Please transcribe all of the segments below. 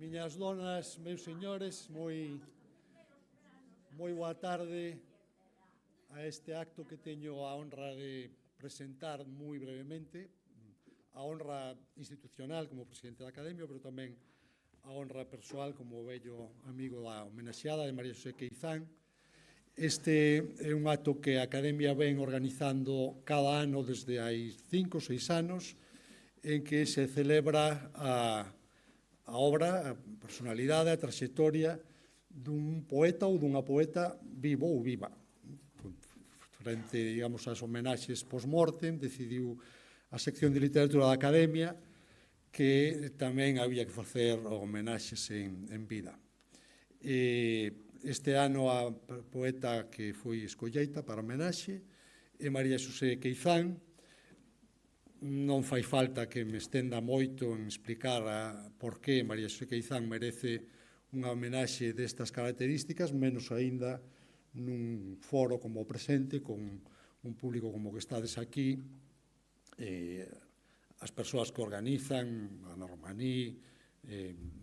Miñas donas, meus señores, moi boa tarde a este acto que teño a honra de presentar moi brevemente, a honra institucional como presidente da Academia, pero tamén a honra persoal como vello amigo da homenaxeada de María Xosé Queizán. Este é un acto que a Academia ven organizando cada ano desde hai 5 ou 6 anos, en que se celebra a obra, a personalidade, a traxectoria dun poeta ou dunha poeta vivo ou viva. Frente, digamos, ás homenaxes post-mortem, decidiu a sección de literatura da Academia que tamén había que facer homenaxes en vida. Este ano a poeta que foi escolleita para homenaxe é María Xosé Queizán. Non fai falta que me estenda moito en explicar por que María Xosé Queizán merece unha homenaxe destas características, menos aínda nun foro como o presente, con un público como que estades aquí, as persoas que organizan, Ana Romaní,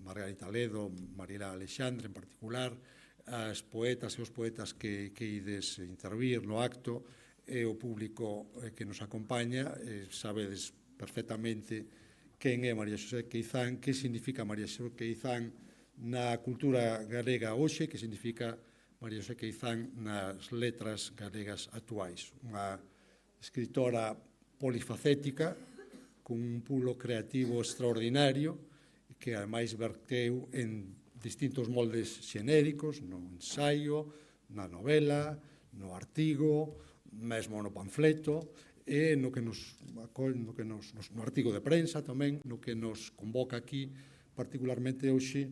Margarita Ledo, Mariela Alexandre en particular, as poetas e os poetas que ides intervir no acto, e o público que nos acompaña. Sabedes perfectamente quen é María Xosé Queizán, que significa María Xosé Queizán na cultura galega hoxe, que significa María Xosé Queizán nas letras galegas actuais. Unha escritora polifacética, con un pulo creativo extraordinario, que ademais verteu en distintos moldes xenéricos, no ensaio, na novela, no artigo, mesmo no panfleto, e no artigo de prensa tamén, no que nos convoca aquí, particularmente hoxe,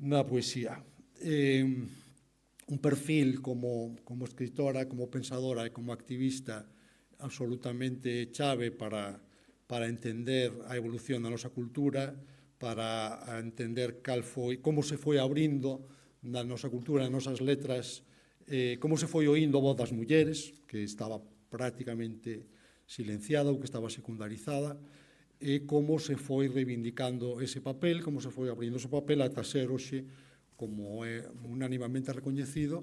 na poesía. Un perfil como escritora, como pensadora e como activista absolutamente chave para entender a evolución da nosa cultura, para entender como se foi abrindo na nosa cultura, nas nosas letras, como se foi oíndo a voz das mulleres, que estaba prácticamente silenciada ou que estaba secundarizada, e como se foi reivindicando ese papel, como se foi abrindo ese papel ata ser hoxe, como é unánimamente recoñecido,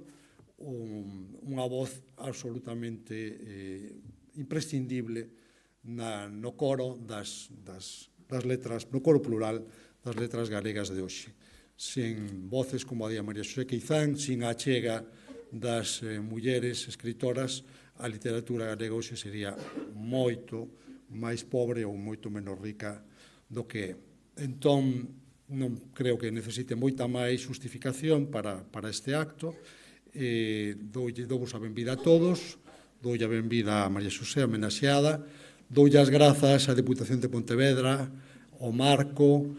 unha voz absolutamente imprescindible no coro das letras, no coro plural das letras galegas de hoxe. Sen voces como a de María Xosé Queizán, sin a achega das mulleres escritoras, a literatura galega hoxe sería moito máis pobre ou moito menos rica do que é. Entón, non creo que necesite moita máis justificación para este acto. Douvos a benvida a todos, doulle a benvida a María Xosé, homenaxeada, doulle as grazas á Deputación de Pontevedra, ao Marco,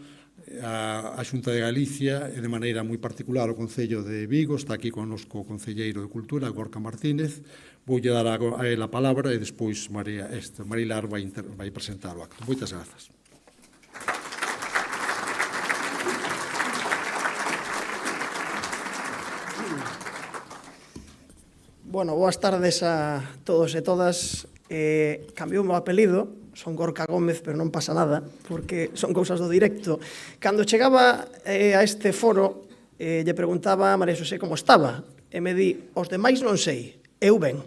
a Xunta de Galicia e de maneira moi particular o Concello de Vigo. Está aquí connosco o Concelleiro de Cultura, Gorka Martínez. Voulle dar a él a palabra e despois Marilar vai presentar o acto. Moitas grazas. Bueno, boas tardes a todos e todas. Cambiou o meu apelido, son Gorka Gómez, pero non pasa nada, porque son cousas do directo. Cando chegaba a este foro, lle preguntaba a María Xosé como estaba, e me di, os demais non sei, eu ben.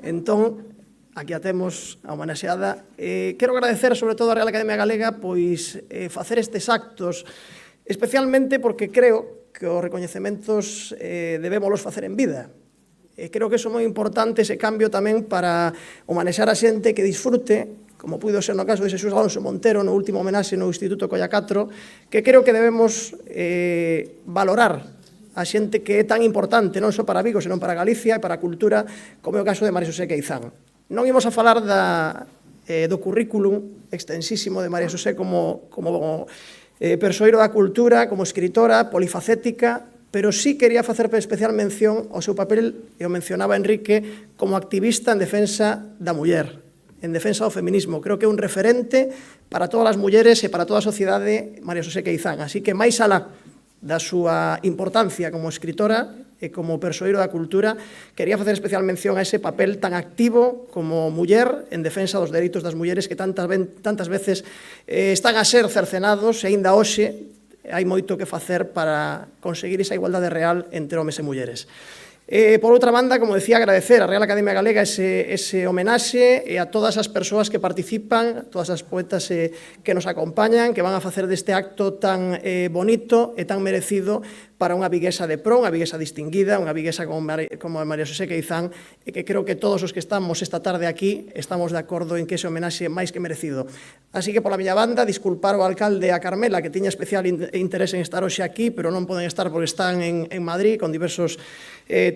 Entón, aquí a temos a homenaxeada. Quero agradecer, sobre todo, a Real Academia Galega, pois facer estes actos, especialmente porque creo que os recoñecementos debémolos facer en vida. Creo que é moi importante ese cambio tamén para homenexar a xente que disfrute, como puido ser no caso de Xesús Alonso Montero no último homenaxe no Instituto Colla Catro, que creo que debemos valorar a xente que é tan importante non só para Vigo, senón para Galicia e para a cultura, como é o caso de María Xosé Queizán. Non imos a falar do currículum extensísimo de María Xosé como persoeiro da cultura, como escritora, polifacética, pero sí quería facer especial mención ao seu papel, e o mencionaba Enrique, como activista en defensa da muller, en defensa do feminismo. Creo que é un referente para todas as mulleres e para toda a sociedade María Xosé Queizán. Así que, máis alá da súa importancia como escritora e como persoeiro da cultura, quería facer especial mención a ese papel tan activo como muller en defensa dos dereitos das mulleres que tantas veces están a ser cercenados e aínda hoxe hai moito que facer para conseguir esa igualdade real entre homes e mulleres. Por outra banda, como decía, agradecer á Real Academia Galega ese homenaxe e a todas as persoas que participan, todas as poetas que nos acompañan, que van a facer deste acto tan bonito e tan merecido para unha viguesa de pro, unha viguesa distinguida, unha viguesa como María Xosé Queizán, e que creo que todos os que estamos esta tarde aquí estamos de acordo en que ese homenaxe é máis que merecido. Así que, pola miña banda, disculpar ao alcalde a Carmela, que tiña especial interés en estar hoxe aquí, pero non poden estar porque están en Madrid con diversos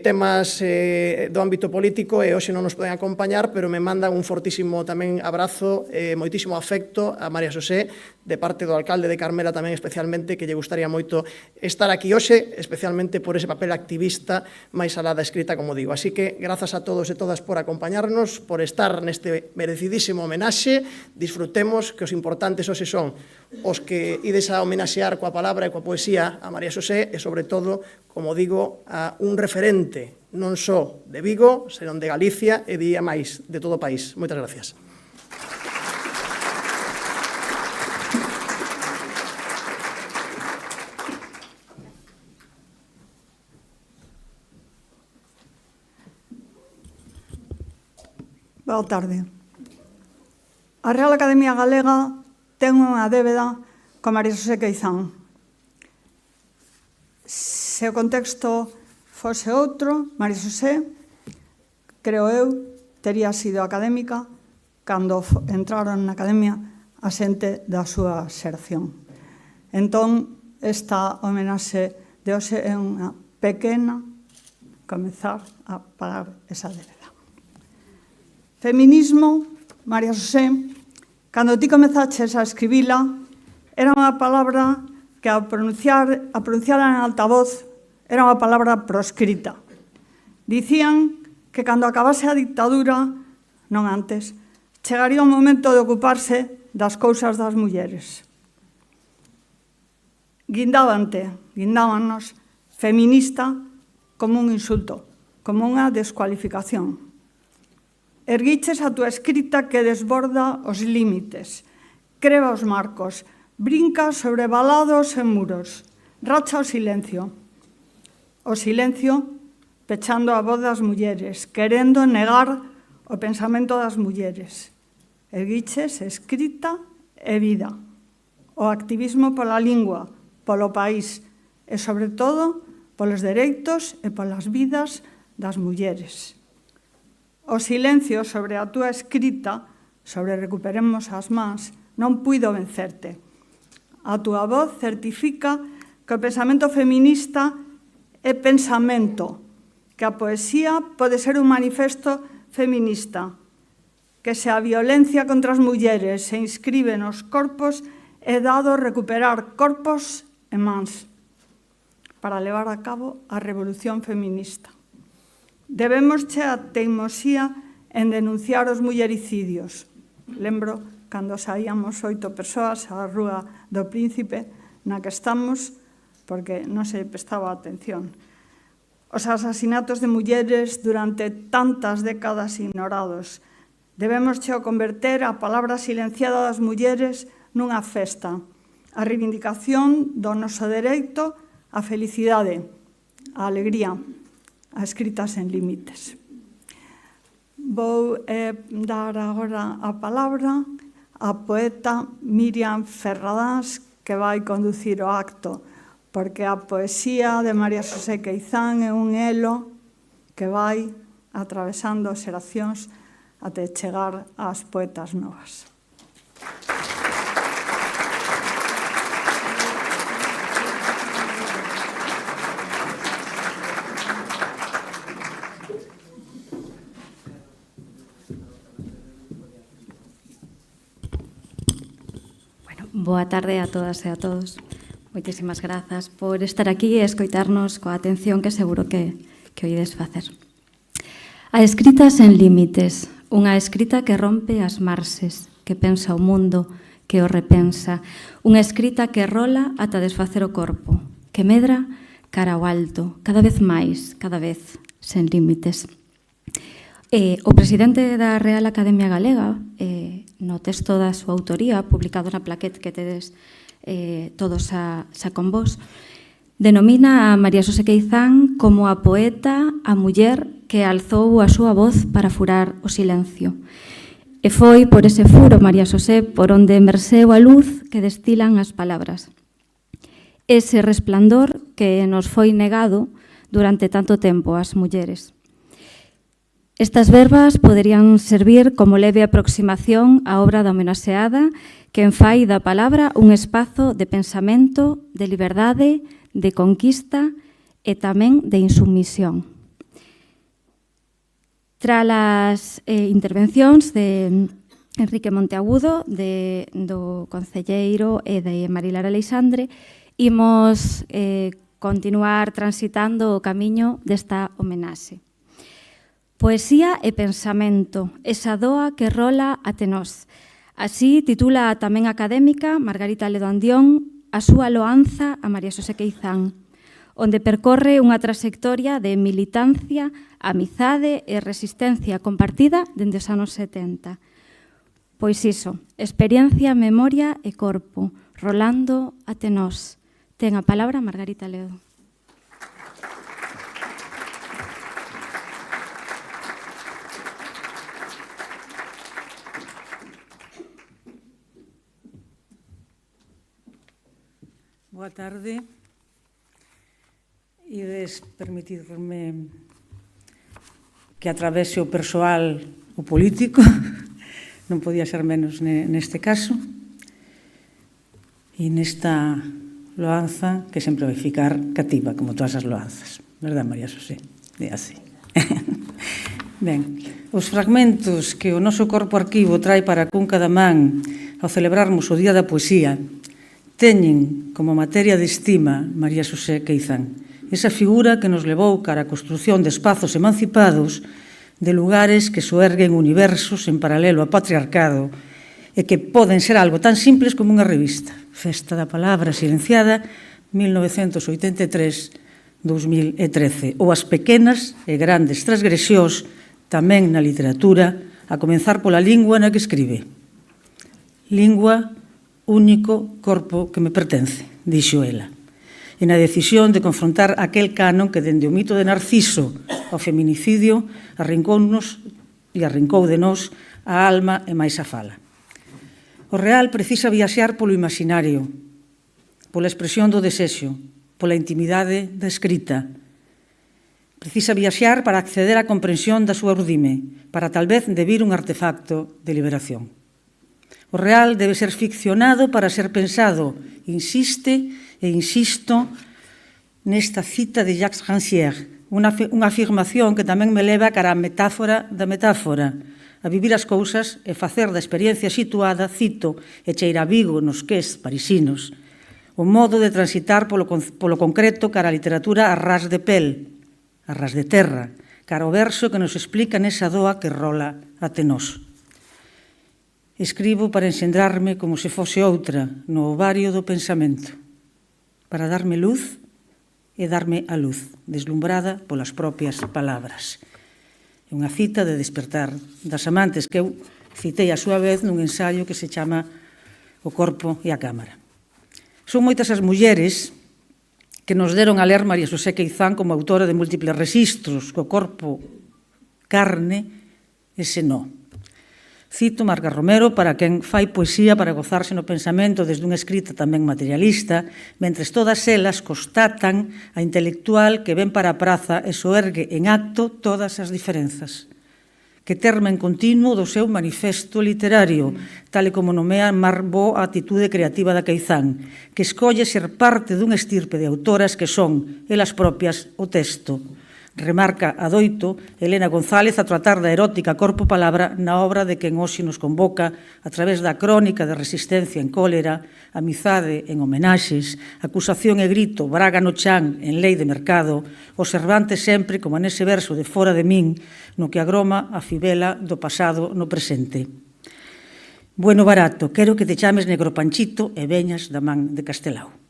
temas do ámbito político e hoxe non nos poden acompañar, pero me mandan un fortísimo tamén abrazo, moitísimo afecto a María Xosé, de parte do alcalde de Carmela tamén especialmente, que lle gustaría moito estar aquí hoxe, especialmente por ese papel activista máis alá da escrita, como digo. Así que, grazas a todos e todas por acompañarnos, por estar neste merecidísimo homenaxe, disfrutemos, que os importantes hoxe son os que ides a homenaxear coa palabra e coa poesía a María Xosé e, sobre todo, como digo, a un referente non só de Vigo, senón de Galicia e diría máis, de todo o país. Moitas gracias. Boa tarde. A Real Academia Galega ten unha débeda con María Xosé Queizán. Se o contexto fose outro, María Xosé, creo eu, tería sido académica cando entraron na academia a xente da súa xeración. Entón, esta homenaxe de hoxe é unha pequena comezar a pagar esa débeda. Feminismo, María Xosé, cando ti comezaches a escribila, era unha palabra que a pronunciar en altavoz era unha palabra proscrita. Dicían que cando acabase a dictadura, non antes, chegaría o momento de ocuparse das cousas das mulleres. Guindábanos feminista como un insulto, como unha descualificación. Erguiches a túa escrita que desborda os límites, creva os marcos, brinca sobre valados e muros, racha o silencio. O silencio pechando a voz das mulleres, querendo negar o pensamento das mulleres. Erguiches escrita e vida, o activismo pola lingua, polo país e, sobre todo, polos dereitos e polas vidas das mulleres. O silencio sobre a túa escrita, sobre Recuperemos as mans, non puido vencerte. A túa voz certifica que o pensamento feminista é pensamento, que a poesía pode ser un manifesto feminista, que se a violencia contra as mulleres se inscribe nos corpos, é dado recuperar corpos e mans para levar a cabo a revolución feminista. Debémosche a teimosía en denunciar os mullericidios. Lembro cando saíamos 8 persoas á Rúa do Príncipe, na que estamos, porque non se prestaba atención. Os asasinatos de mulleres durante tantas décadas ignorados. Debémosche a converter a palabra silenciada das mulleres nunha festa. A reivindicación do noso dereito á felicidade, á alegría, a escritas en límites. Vou dar agora a palabra á poeta Miriam Ferradáns, que vai conducir o acto, porque a poesía de María Xosé Queizán é un elo que vai atravesando xeracións até chegar ás poetas novas. Boa tarde a todas e a todos. Moitísimas grazas por estar aquí e escoitarnos coa atención que seguro que oides facer. A escrita sen límites, unha escrita que rompe as marxes, que pensa o mundo, que o repensa, unha escrita que rola ata desfacer o corpo, que medra cara ao alto, cada vez máis, cada vez sen límites. O presidente da Real Academia Galega, no texto da súa autoría, publicado na plaquete que tedes todos xa con vos, denomina a María Xosé Queizán como a poeta, a muller que alzou a súa voz para furar o silencio. E foi por ese furo, María Xosé, por onde emerxeu a luz que destilan as palabras. Ese resplandor que nos foi negado durante tanto tempo ás mulleres. Estas verbas poderían servir como leve aproximación á obra da homenaxeada que enfai da palabra un espazo de pensamento, de liberdade, de conquista e tamén de insumisión. Tras as intervencións de Enrique Monteagudo, do concelleiro e de Marilar Aleixandre, imos continuar transitando o camiño desta homenaxe. Poesía e pensamento, esa doa que rola ate nós. Así titula a tamén académica Margarita Ledo Andión a súa loanza a María Xosé Queizán, onde percorre unha trayectoria de militancia, amizade e resistencia compartida dende os anos 70. Pois iso, experiencia, memoria e corpo, rolando ate nós. Ten a palabra Margarita Ledo. Boa tarde. Ides permitirme que atravese o persoal o político, non podía ser menos neste caso, e nesta loanza que sempre vai ficar cativa, como todas as loanzas. Verdad, María Xosé? É así. Ben, os fragmentos que o noso corpo arquivo trai para a cunca da man ao celebrarmos o Día da Poesía teñen como materia de estima María Xosé Queizán, esa figura que nos levou cara a construción de espazos emancipados, de lugares que soerguen universos en paralelo ao patriarcado e que poden ser algo tan simples como unha revista. Festa da Palabra Silenciada, 1983-2013, ou as pequenas e grandes transgresións tamén na literatura, a comenzar pola lingua na que escribe. Lingua, único corpo que me pertence, dixo ela. E na decisión de confrontar aquel canon que dende o mito de Narciso ao feminicidio arrincounos e arrincou de nós a alma e máis a fala. O real precisa viaxar polo imaginario, pola expresión do desexo, pola intimidade da escrita. Precisa viaxar para acceder á comprensión da súa urdime, para tal vez debir un artefacto de liberación. O real debe ser ficcionado para ser pensado, insiste e insisto nesta cita de Jacques Rancière, unha afirmación que tamén me leva cara á metáfora da metáfora, a vivir as cousas e facer da experiencia situada, cito, e cheira a Vigo nos qués parisinos, o modo de transitar polo concreto cara á literatura a ras de pel, a ras de terra, cara ao verso que nos explica nesa doa que rola ate nós. Escribo para enxendrarme como se fose outra no ovario do pensamento, para darme luz e darme a luz, deslumbrada polas propias palabras. É unha cita de Despertar das amantes que eu citei a súa vez nun ensaio que se chama O corpo e a cámara. Son moitas as mulleres que nos deron a ler María Xosé Queizán como autora de múltiples rexistros, co corpo, carne e senó. Cito Marga Romero para quen fai poesía para gozarse no pensamento desde unha escrita tamén materialista, mentres todas elas constatan a intelectual que ven para a praza e soergue en acto todas as diferenzas. Que termen continuo do seu manifesto literario, tal e como nomea Marbó a atitude creativa da Queizán, que escolle ser parte dunha estirpe de autoras que son, elas propias, o texto. Remarca adoito Elena González a tratar da erótica corpo-palabra na obra de quen hoxe nos convoca a través da crónica de resistencia en cólera, amizade en homenaxes, acusación e grito, braga no chan en lei de mercado, o Cervantes sempre como nese verso de Fora de min, no que agroma a fibela do pasado no presente. Bueno barato, quero que te chames Negro Panchito e veñas da man de Castelao.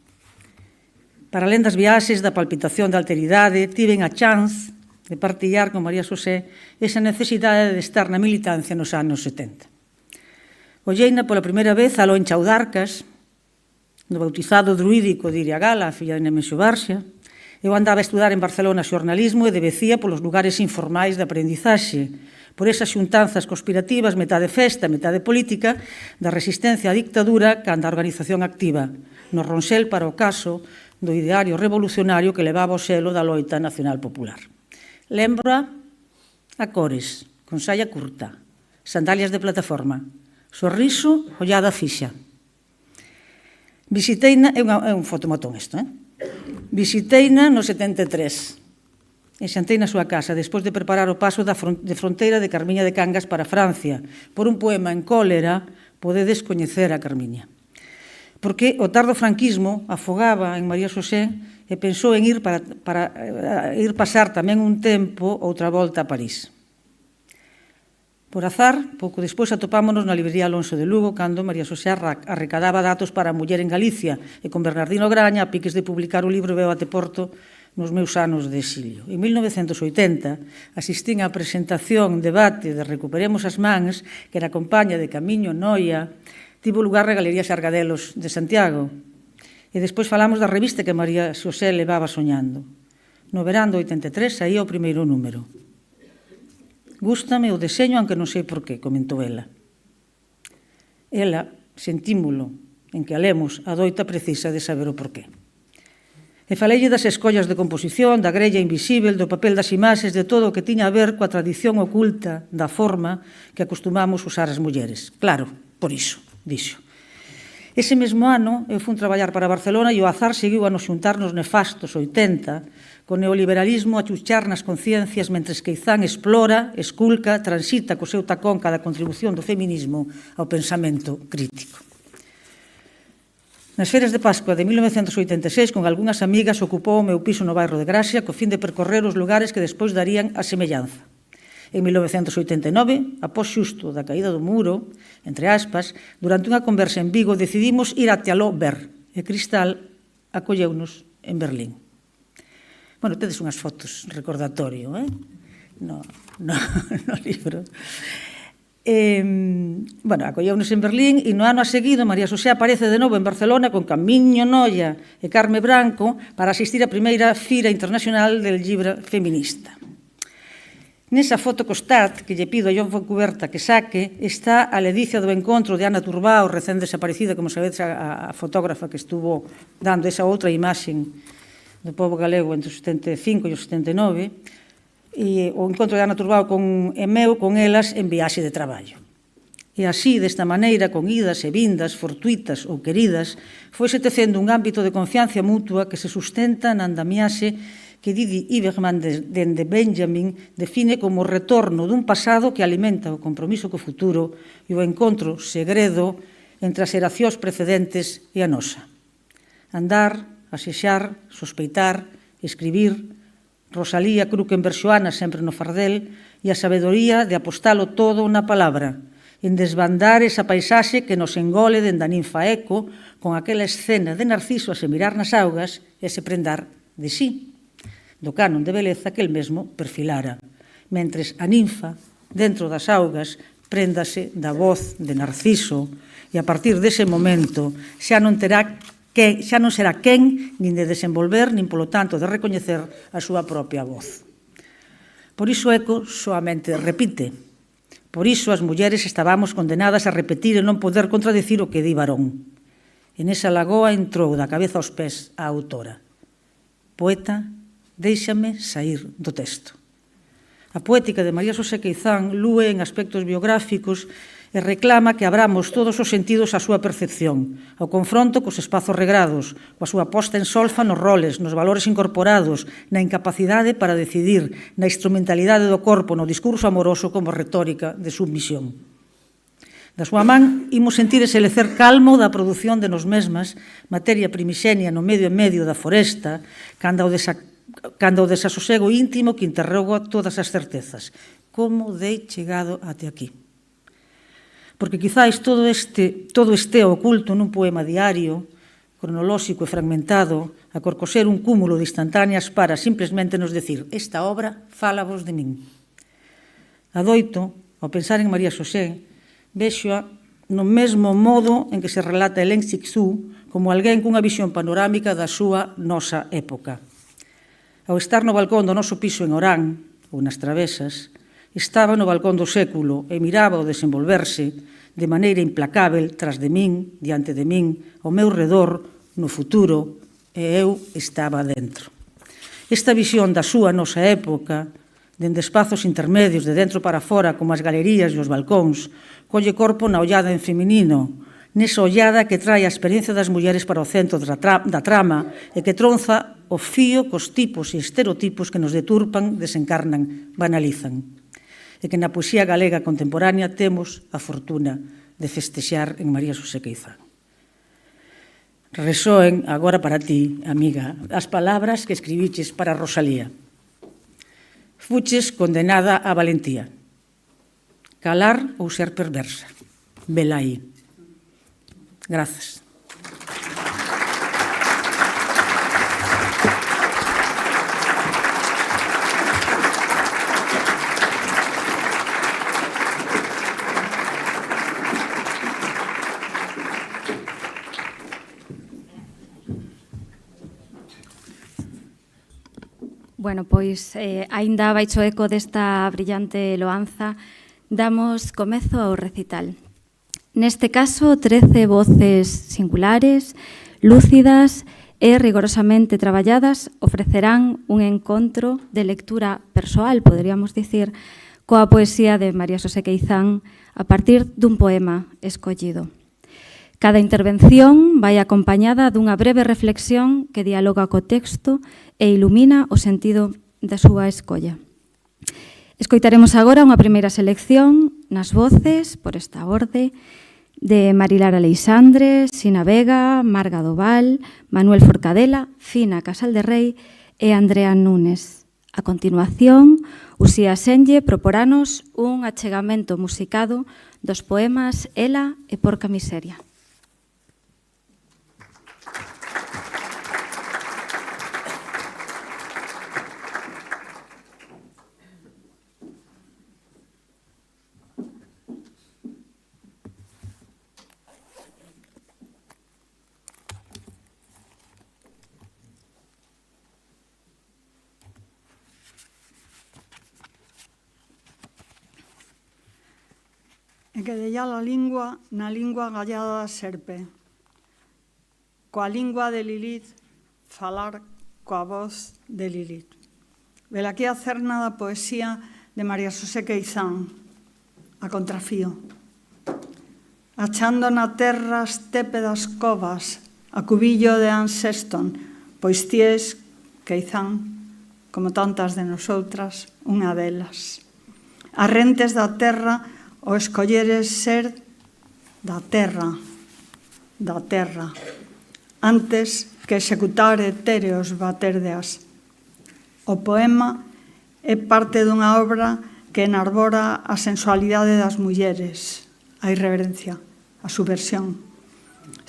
Para alén das viaxes da palpitación da alteridade, tiven a chance de partillar con María Xosé esa necesidade de estar na militancia nos anos 70. Olleina pola primeira vez aló en Chaudarcas, no bautizado druídico de Iria Gala, a filla de Nemesio Barxa. Eu andaba a estudar en Barcelona xornalismo e debecía polos lugares informais de aprendizaxe, por esas xuntanzas conspirativas, metade festa, metade política, da resistencia á dictadura canda a organización activa, no Ronxel para o caso do ideario revolucionario que levaba o selo da loita nacional popular. Lembra a cores, con saia curta, sandalias de plataforma, sorriso, ollada fixa. Visiteina, é un fotomatón isto, Visiteina no 73 e xantei na súa casa despois de preparar o paso de fronteira de Carmiña de Cangas para Francia. Por un poema en cólera podedes coñecer a Carmiña. Porque o tardo franquismo afogaba en María Xosé e pensou en ir ir pasar tamén un tempo outra volta a París. Por azar, pouco despois atopámonos na librería Alonso de Lugo cando María Xosé arrecadaba datos para a muller en Galicia e con Bernardino Graña a piques de publicar o libro Veo a te Porto nos meus anos de exilio. En 1980 asistín á presentación, debate de Recuperemos as mans que na compaña de Camiño Noia tivo lugar na Galería Sargadelos de Santiago. E despois falamos da revista que María Xosé levaba soñando. No verán do 83 saía o primeiro número. Gústame o deseño, aunque non sei por qué, comentou ela. Ela, sentímulo, en que a lemos, adoita precisa de saber o porqué. E faleille das escollas de composición, da grella invisível, do papel das imaxes, de todo o que tiña a ver coa tradición oculta da forma que acostumamos usar as mulleres. Claro, por iso, dixo. Ese mesmo ano, eu fui traballar para Barcelona e o azar seguiu a nos xuntar nos nefastos 80, co neoliberalismo a chuchar nas conciencias mentres que Izán explora, esculca, transita co seu tacón cada contribución do feminismo ao pensamento crítico. Nas feiras de Pascua de 1986, con algunhas amigas, ocupou o meu piso no bairro de Gracia co fin de percorrer os lugares que despois darían a semellanza. En 1989, após xusto da caída do muro, entre aspas, durante unha conversa en Vigo, decidimos ir até aló ver, e Cristal acolleunos en Berlín. Bueno, tedes unhas fotos recordatorio, no libro. Bueno, acolleunos en Berlín e no ano a seguido María Xosé aparece de novo en Barcelona con Camiño Noia e Carme Branco para asistir á primeira Fira Internacional del Llibre Feminista. Nesa foto costat, que lle pido a Jon Foncuberta que saque, está a ledicia do encontro de Ana Turbao, recén desaparecida, como sabedes, a fotógrafa que estuvo dando esa outra imaxe do povo galego entre os 75 e os 79, e o encontro de Ana Turbao e meu con elas en viaxe de traballo. E así, desta maneira, con idas e vindas, fortuitas ou queridas, foise tecendo un ámbito de confianza mutua que se sustenta na andamiaxe que Didi Iberman, dende Benjamin, define como o retorno dun pasado que alimenta o compromiso co futuro e o encontro segredo entre as xeracións precedentes e a nosa. Andar, asexar, sospeitar, escribir, Rosalía Krukenberg-Xoana sempre no fardel e a sabedoría de apostalo todo na palabra, en desbandar esa paisaxe que nos engole dende a ninfa Eco con aquela escena de Narciso a se mirar nas augas e a se prendar de sí, do canon de beleza que el mesmo perfilara, mentres a ninfa, dentro das augas, préndase da voz de Narciso e a partir dese momento xa non será quen nin de desenvolver, nin polo tanto de recoñecer a súa propia voz. Por iso Eco soamente repite. Por iso as mulleres estábamos condenadas a repetir e non poder contradicir o que di Barón. En esa lagoa entrou da cabeza aos pés a autora. Poeta, déixame saír do texto. A poética de María Xosé Queizán lúe en aspectos biográficos e reclama que abramos todos os sentidos á súa percepción, ao confronto cos espazos regrados, coa súa posta en solfa nos roles, nos valores incorporados, na incapacidade para decidir, na instrumentalidade do corpo, no discurso amoroso como retórica de submisión. Da súa man, imos sentir ese lecer calmo da produción de nos mesmas, materia primixenia no medio en medio da foresta, cando o desasosego íntimo que interroga todas as certezas. Como dei chegado até aquí? Porque quizáis todo este oculto nun poema diario, cronolóxico e fragmentado, a corcoser un cúmulo de instantáneas para simplemente nos decir esta obra fálavos de min. Adoito, ao pensar en María Xosé, véxoa no mesmo modo en que se relata Hélène Cixous como alguén cunha visión panorámica da súa nosa época. Ao estar no balcón do noso piso en Orán, ou nas Travesas, estaba no balcón do século e miraba o desenvolverse de maneira implacável tras de min, diante de min, ao meu redor, no futuro, e eu estaba dentro. Esta visión da súa nosa época, dende espazos intermedios de dentro para fora, como as galerías e os balcóns, colle corpo na ollada en feminino, nesa ollada que trae a experiencia das mulleres para o centro da trama e que tronza o fío cos tipos e estereotipos que nos deturpan, desencarnan, banalizan. E que na poesía galega contemporánea temos a fortuna de festexar en María Xosé Queizán. Resoen agora para ti, amiga, as palabras que escribiches para Rosalía. Fuches condenada á valentía. Calar ou ser perversa. Velaí. Grazas. Bueno, pois, aínda baixo eco desta brillante loanza, damos comezo ao recital. Neste caso, 13 voces singulares, lúcidas e rigorosamente traballadas ofrecerán un encontro de lectura persoal, poderíamos dicir, coa poesía de María Xosé Queizán a partir dun poema escollido. Cada intervención vai acompañada dunha breve reflexión que dialoga co texto e ilumina o sentido da súa escolla. Escoitaremos agora unha primeira selección nas voces, por esta orde, de Marilar Aleixandre, Sina Vega, Marga Doval, Manuel Forcadela, Fina Casal de Rei e Andrea Núñez. A continuación, Uxía Senlle proporanos un achegamento musicado dos poemas Ela e Porca Miseria. E que della a lingua na lingua gallada da serpe. Coa lingua de Lilith, falar coa voz de Lilith. Velaquí a cerna da poesía de María Xosé Queizán, a contrafío. Achando na terra as tépedas covas, a cubillo de Anne Sexton, pois ti es, Queizán, como tantas de nosoutras, unha delas. As rentes da terra o escolleres ser da terra, antes que executar etéreos baterdeas. O poema é parte dunha obra que enarbora a sensualidade das mulleres, a irreverencia, a subversión.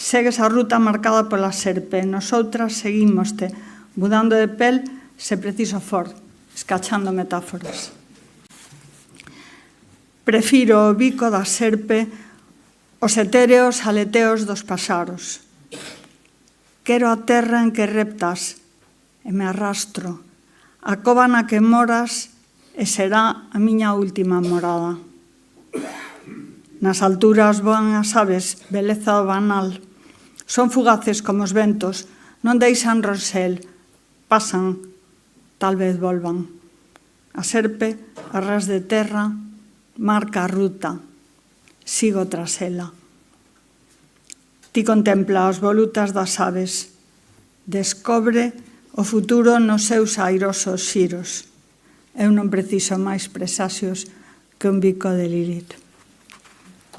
Segues a ruta marcada pola serpe, nosoutras seguímoste, mudando de pel se preciso for, escachando metáforas. Prefiro o bico da serpe, os etéreos aleteos dos paxaros. Quero a terra en que reptas e me arrastro, a cova na que moras e será a miña última morada. Nas alturas voan as aves, beleza banal. Son fugaces como os ventos, non deixan rosel, pasan, tal vez volvan. A serpe, a ras de terra, marca a ruta, sigo tras ela. Ti contempla as volutas das aves, descobre o futuro nos seus airosos xiros. Eu non preciso máis presaxios que un bico de Lilith.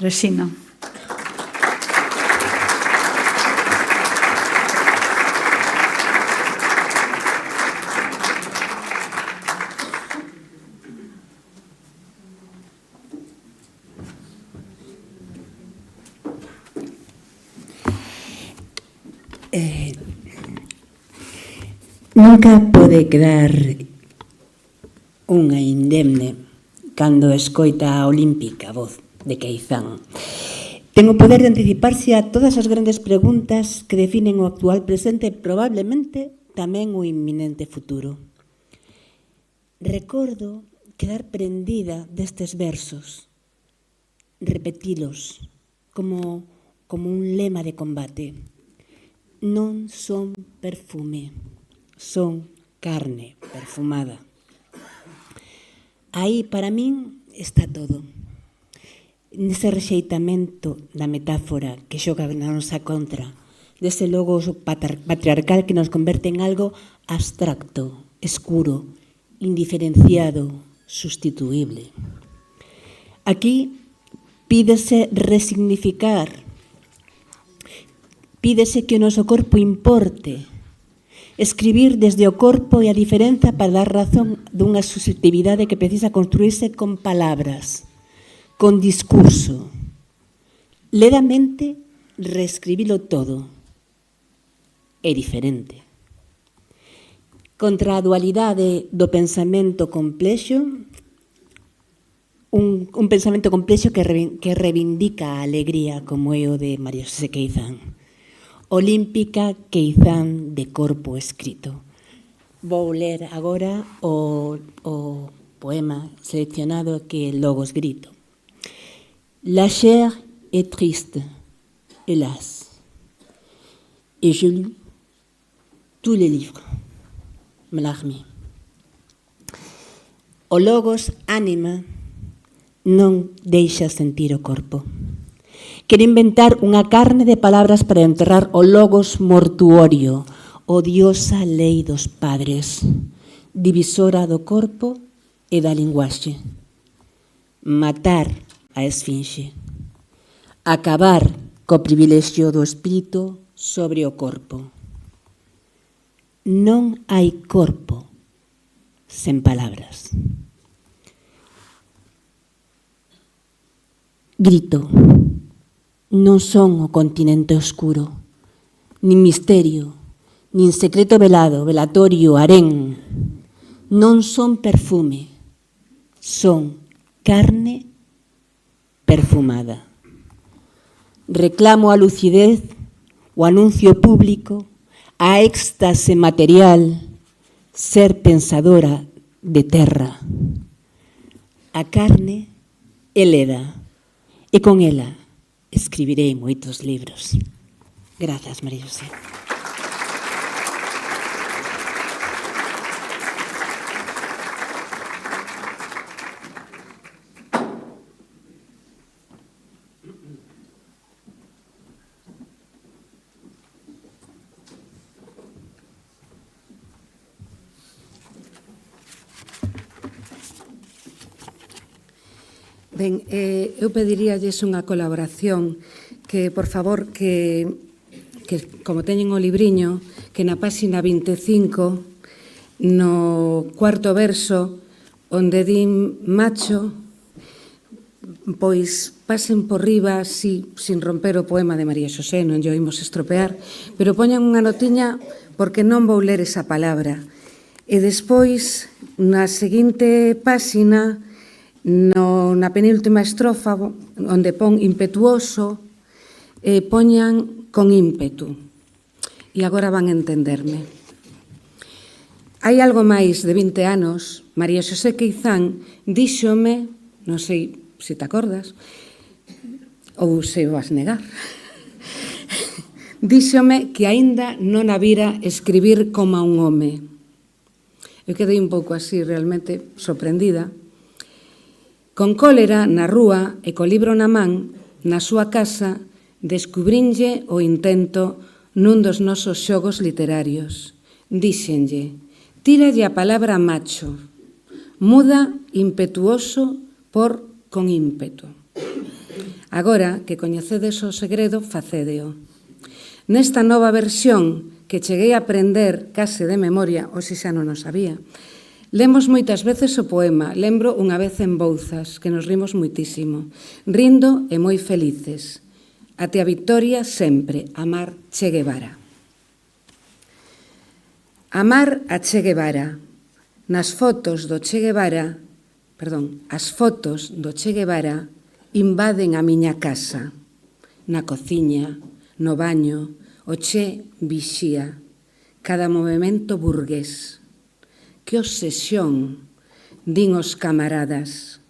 Resina. Nunca pode quedar unha indemne cando escoita a olímpica voz de Queizán. ten o poder de anticiparse a todas as grandes preguntas que definen o actual presente e probablemente tamén o inminente futuro. Recordo quedar prendida destes versos, repetilos como un lema de combate. Non son perfume, son carne perfumada. Aí, para min, está todo. Nese rexeitamento da metáfora que xoga na nosa contra, dese logo patriarcal que nos converte en algo abstracto, escuro, indiferenciado, sustituible. Aquí pídese resignificar, pídese que o noso corpo importe, escribir desde o corpo e a diferenza para dar razón dunha susceptibilidade que precisa construirse con palabras, con discurso. Ledamente, reescribilo todo. É diferente. Contra a dualidade do pensamento complexo, un pensamento complexo que reivindica a alegría como é o de María Xosé Queizán. Olímpica Queizán de corpo escrito. Vou ler agora o poema seleccionado que logo escrito. La chair est triste, hélas. Et je lus tous les livres. Mallarmé. O logos ánima non deixa sentir o corpo. Quere inventar unha carne de palabras para enterrar o logos mortuorio, odiosa lei dos padres, divisora do corpo e da linguaxe. Matar a esfinxe. Acabar co privilexio do espírito sobre o corpo. Non hai corpo sen palabras. Grito. Non son o continente oscuro, nin misterio, nin secreto velado, velatorio, harén. Non son perfume, son carne perfumada. Reclamo a lucidez, o anuncio público, a éxtase material, ser pensadora de terra. A carne é leda, e con ela escribirei moitos libros. Grazas, María Xosé. Ben, eu pediríalles unha colaboración que, por favor, que como teñen o libriño, que na páxina 25, no cuarto verso, onde din macho, pois pasen por riba, sin romper o poema de María Xosé, non lle oímos estropear, pero poñan unha notiña porque non vou ler esa palabra. E despois, na seguinte páxina, na penúltima estrofa, onde pon impetuoso, poñan con ímpetu. E agora van a entenderme. Hai algo máis de 20 anos, María Xosé Queizán díxome, non sei se te acordas, ou se o vas negar, díxome que aínda non a vira escribir como a un home. Eu quedei un pouco así, realmente sorprendida. Con cólera na rúa e co libro na man, na súa casa, descubrinlle o intento nun dos nosos xogos literarios. Díxenlle, tíralle a palabra macho, muda impetuoso por con ímpetu. Agora que coñecedes o segredo, facédeo. Nesta nova versión que cheguei a aprender case de memoria, ou se xa non o sabía, lemos moitas veces o poema, lembro unha vez en Bouzas, que nos rimos moitísimo. Rindo e moi felices. Até a victoria sempre, amar Che Guevara. Amar a Che Guevara. Nas fotos do Che Guevara, as fotos do Che Guevara invaden a miña casa. na cociña, no baño, o Che vixía cada movimento burgués. Que obsesión, din os camaradas.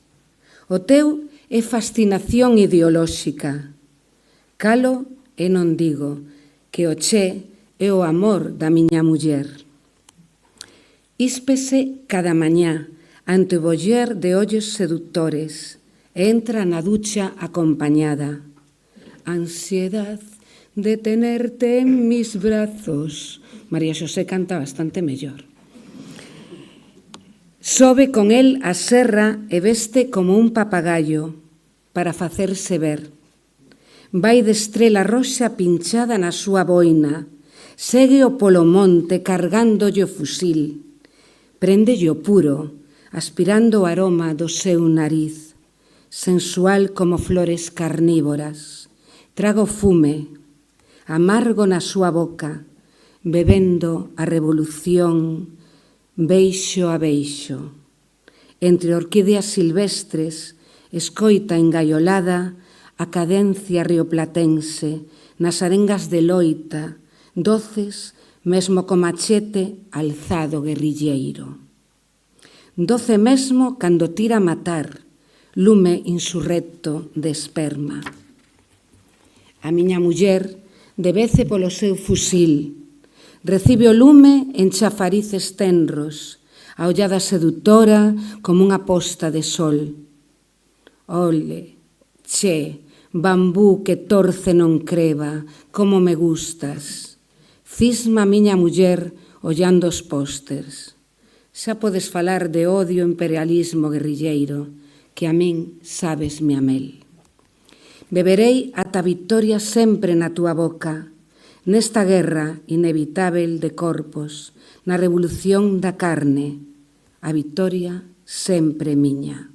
O teu é fascinación ideolóxica. Calo e non digo que o Che é o amor da miña muller. Íspese cada mañá ante o boller de ollos seductores e entra na ducha acompañada. Ansiedad de tenerte en mis brazos. María Xosé canta bastante mellor. Sobe con el a serra e veste como un papagayo para facerse ver. Vai de estrela roxa pinchada na súa boina, ségueo polo monte cargándolle o fusil, préndelle o puro, aspirando o aroma do seu nariz, sensual como flores carnívoras, trago fume, amargo na súa boca, bebendo a revolución, beixo a beixo. Entre orquídeas silvestres, escoita engaiolada a cadencia rioplatense nas arengas de loita, doces, mesmo co machete alzado guerrilleiro. Doce mesmo cando tira a matar, lume insurrecto de esperma. A miña muller debece polo seu fusil, recibe o lume en chafarices tenros, a ollada sedutora como unha posta de sol. Ole, Che, bambú que torce non creba, como me gustas. Cisma a miña muller ollando os pósters. Xa podes falar de odio imperialismo guerrilleiro, que a min sabes-me a mel. Beberei ata victoria sempre na túa boca, nesta guerra inevitável de corpos, na revolución da carne, a victoria sempre miña.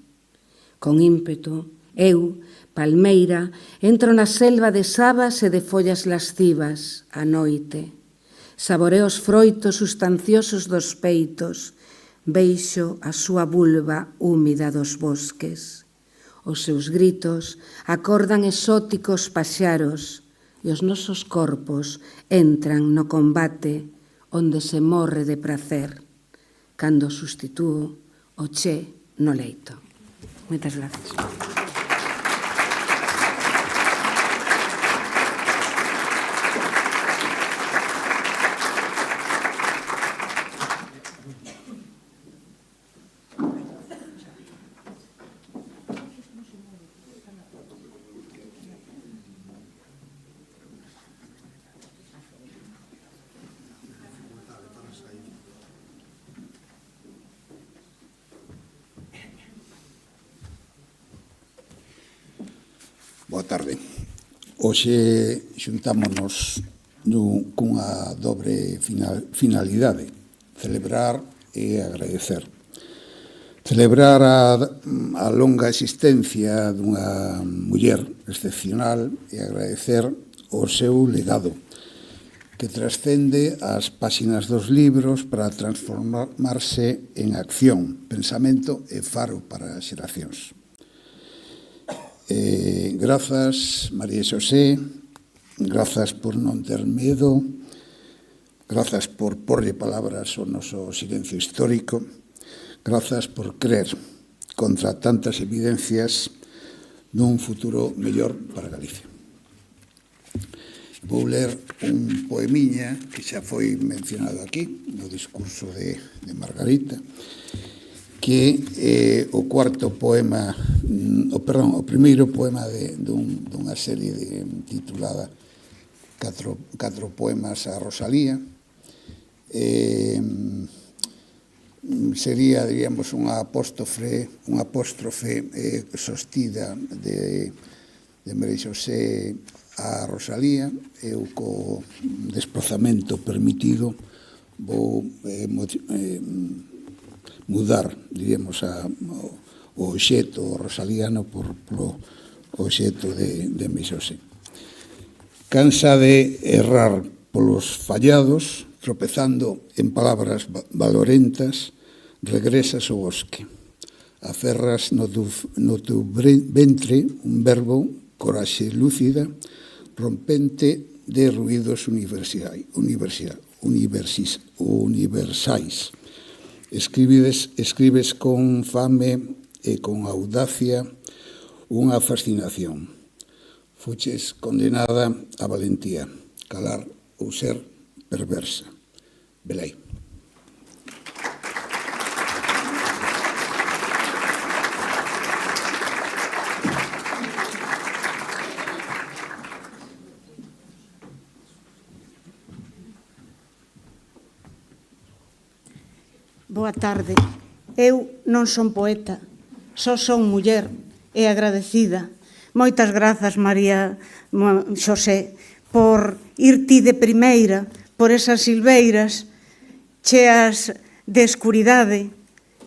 Con ímpeto, eu, palmeira, entro na selva de sabas e de follas lascivas, a noite. Saboreo os froitos sustanciosos dos peitos, beixo a súa vulva húmida dos bosques. Os seus gritos acordan exóticos paxaros e os nosos corpos entran no combate onde se morre de prazer, cando sustitúo o Che no leito. Moitas gracias. Boa tarde. Hoxe xuntámonos cunha dobre finalidade, celebrar e agradecer. Celebrar a longa existencia dunha muller excepcional e agradecer o seu legado, que trascende as páxinas dos libros para transformarse en acción, pensamento e faro para as xeracións. Grazas, María Xosé, grazas por non ter medo, grazas por porlle palabras ao noso silencio histórico, grazas por creer, contra tantas evidencias, nun futuro mellor para Galicia. Vou ler un poemiña que xa foi mencionado aquí, no discurso de Margarita, que é o cuarto poema, o primeiro poema dunha serie titulada Catro poemas a Rosalía. Sería, diríamos, unha apóstrofe sostida de María Xosé a Rosalía. Eu, co desplazamento permitido, vou mudar, diríamos, o obxeto rosaliano por o obxeto de María Xosé. Cansa de errar polos fallados, tropezando en palabras valorentas, regresas ao bosque. Aferras no teu ventre un verbo, coraxe lúcida, rompente de ruídos universais. Escribes con fame e con audacia unha fascinación. Fuches condenada a valentía, calar ou ser perversa. Belai. Boa tarde. Eu non son poeta, só son muller e agradecida. Moitas grazas, María Xosé, por ir ti de primeira por esas silveiras cheas de escuridade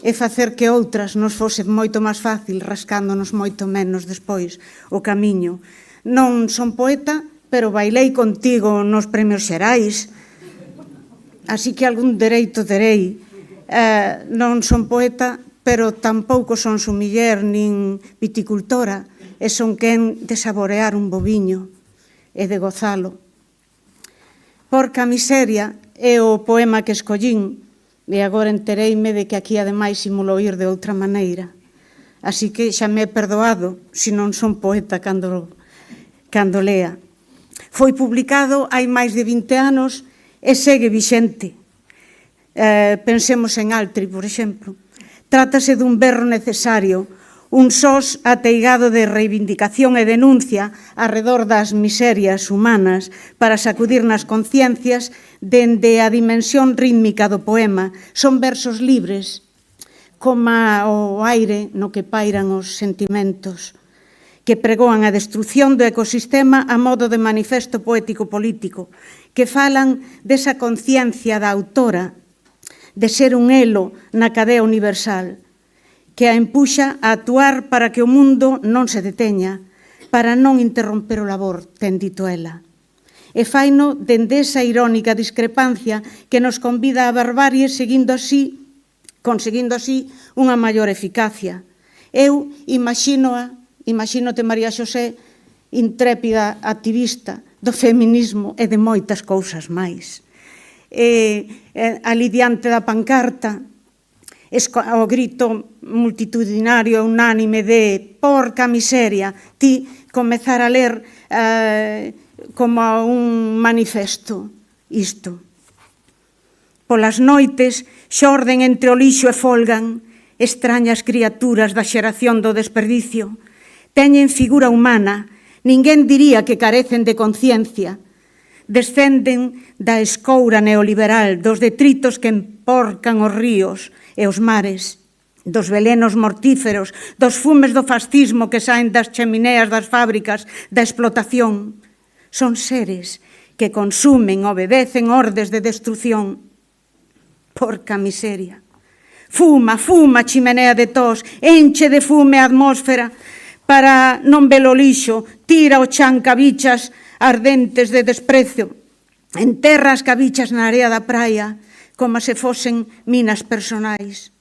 e facer que outras nos fose moito máis fácil, rascándonos moito menos despois o camiño. Non son poeta, pero bailei contigo nos premios xerais, así que algún dereito terei. Non son poeta, pero tampouco son sumiller nin viticultora, e son quen de saborear un boviño e de gozalo. Porca miseria é o poema que escollín, e agora entereime de que aquí ademais simulo ir de outra maneira. Así que xa me he perdoado se non son poeta cando lea. Foi publicado hai máis de 20 anos e segue vixente. Pensemos en Altri, por exemplo. Trátase dun berro necesario, un sós ateigado de reivindicación e denuncia arredor das miserias humanas para sacudir nas conciencias dende a dimensión rítmica do poema. Son versos libres, como o aire no que pairan os sentimentos, que pregoan a destrucción do ecosistema a modo de manifesto poético-político, que falan desa conciencia da autora, de ser un elo na cadea universal, que a empuxa a actuar para que o mundo non se deteña, para non interromper o labor, ten dito ela. E faino dende esa irónica discrepancia que nos convida á barbarie conseguindo así unha maior eficacia. Eu imaginote María Xosé, intrépida activista do feminismo e de moitas cousas máis. Ali diante da pancarta, o grito multitudinario e unánime de porca miseria, ti comezar a ler como un manifesto isto. Polas noites xorden entre o lixo e folgan extrañas criaturas da xeración do desperdicio. Teñen figura humana, ninguén diría que carecen de conciencia. Descenden da escoura neoliberal, dos detritos que emporcan os ríos e os mares, dos velenos mortíferos, dos fumes do fascismo que saen das chemineas das fábricas da explotación. Son seres que consumen, obedecen ordes de destrucción. Porca miseria. Fuma, chimenea de tos, enche de fume a atmósfera para non ver o lixo, tira o chan cabichas ardentes de desprecio, enterra as cabichas na area da praia como se fosen minas personais.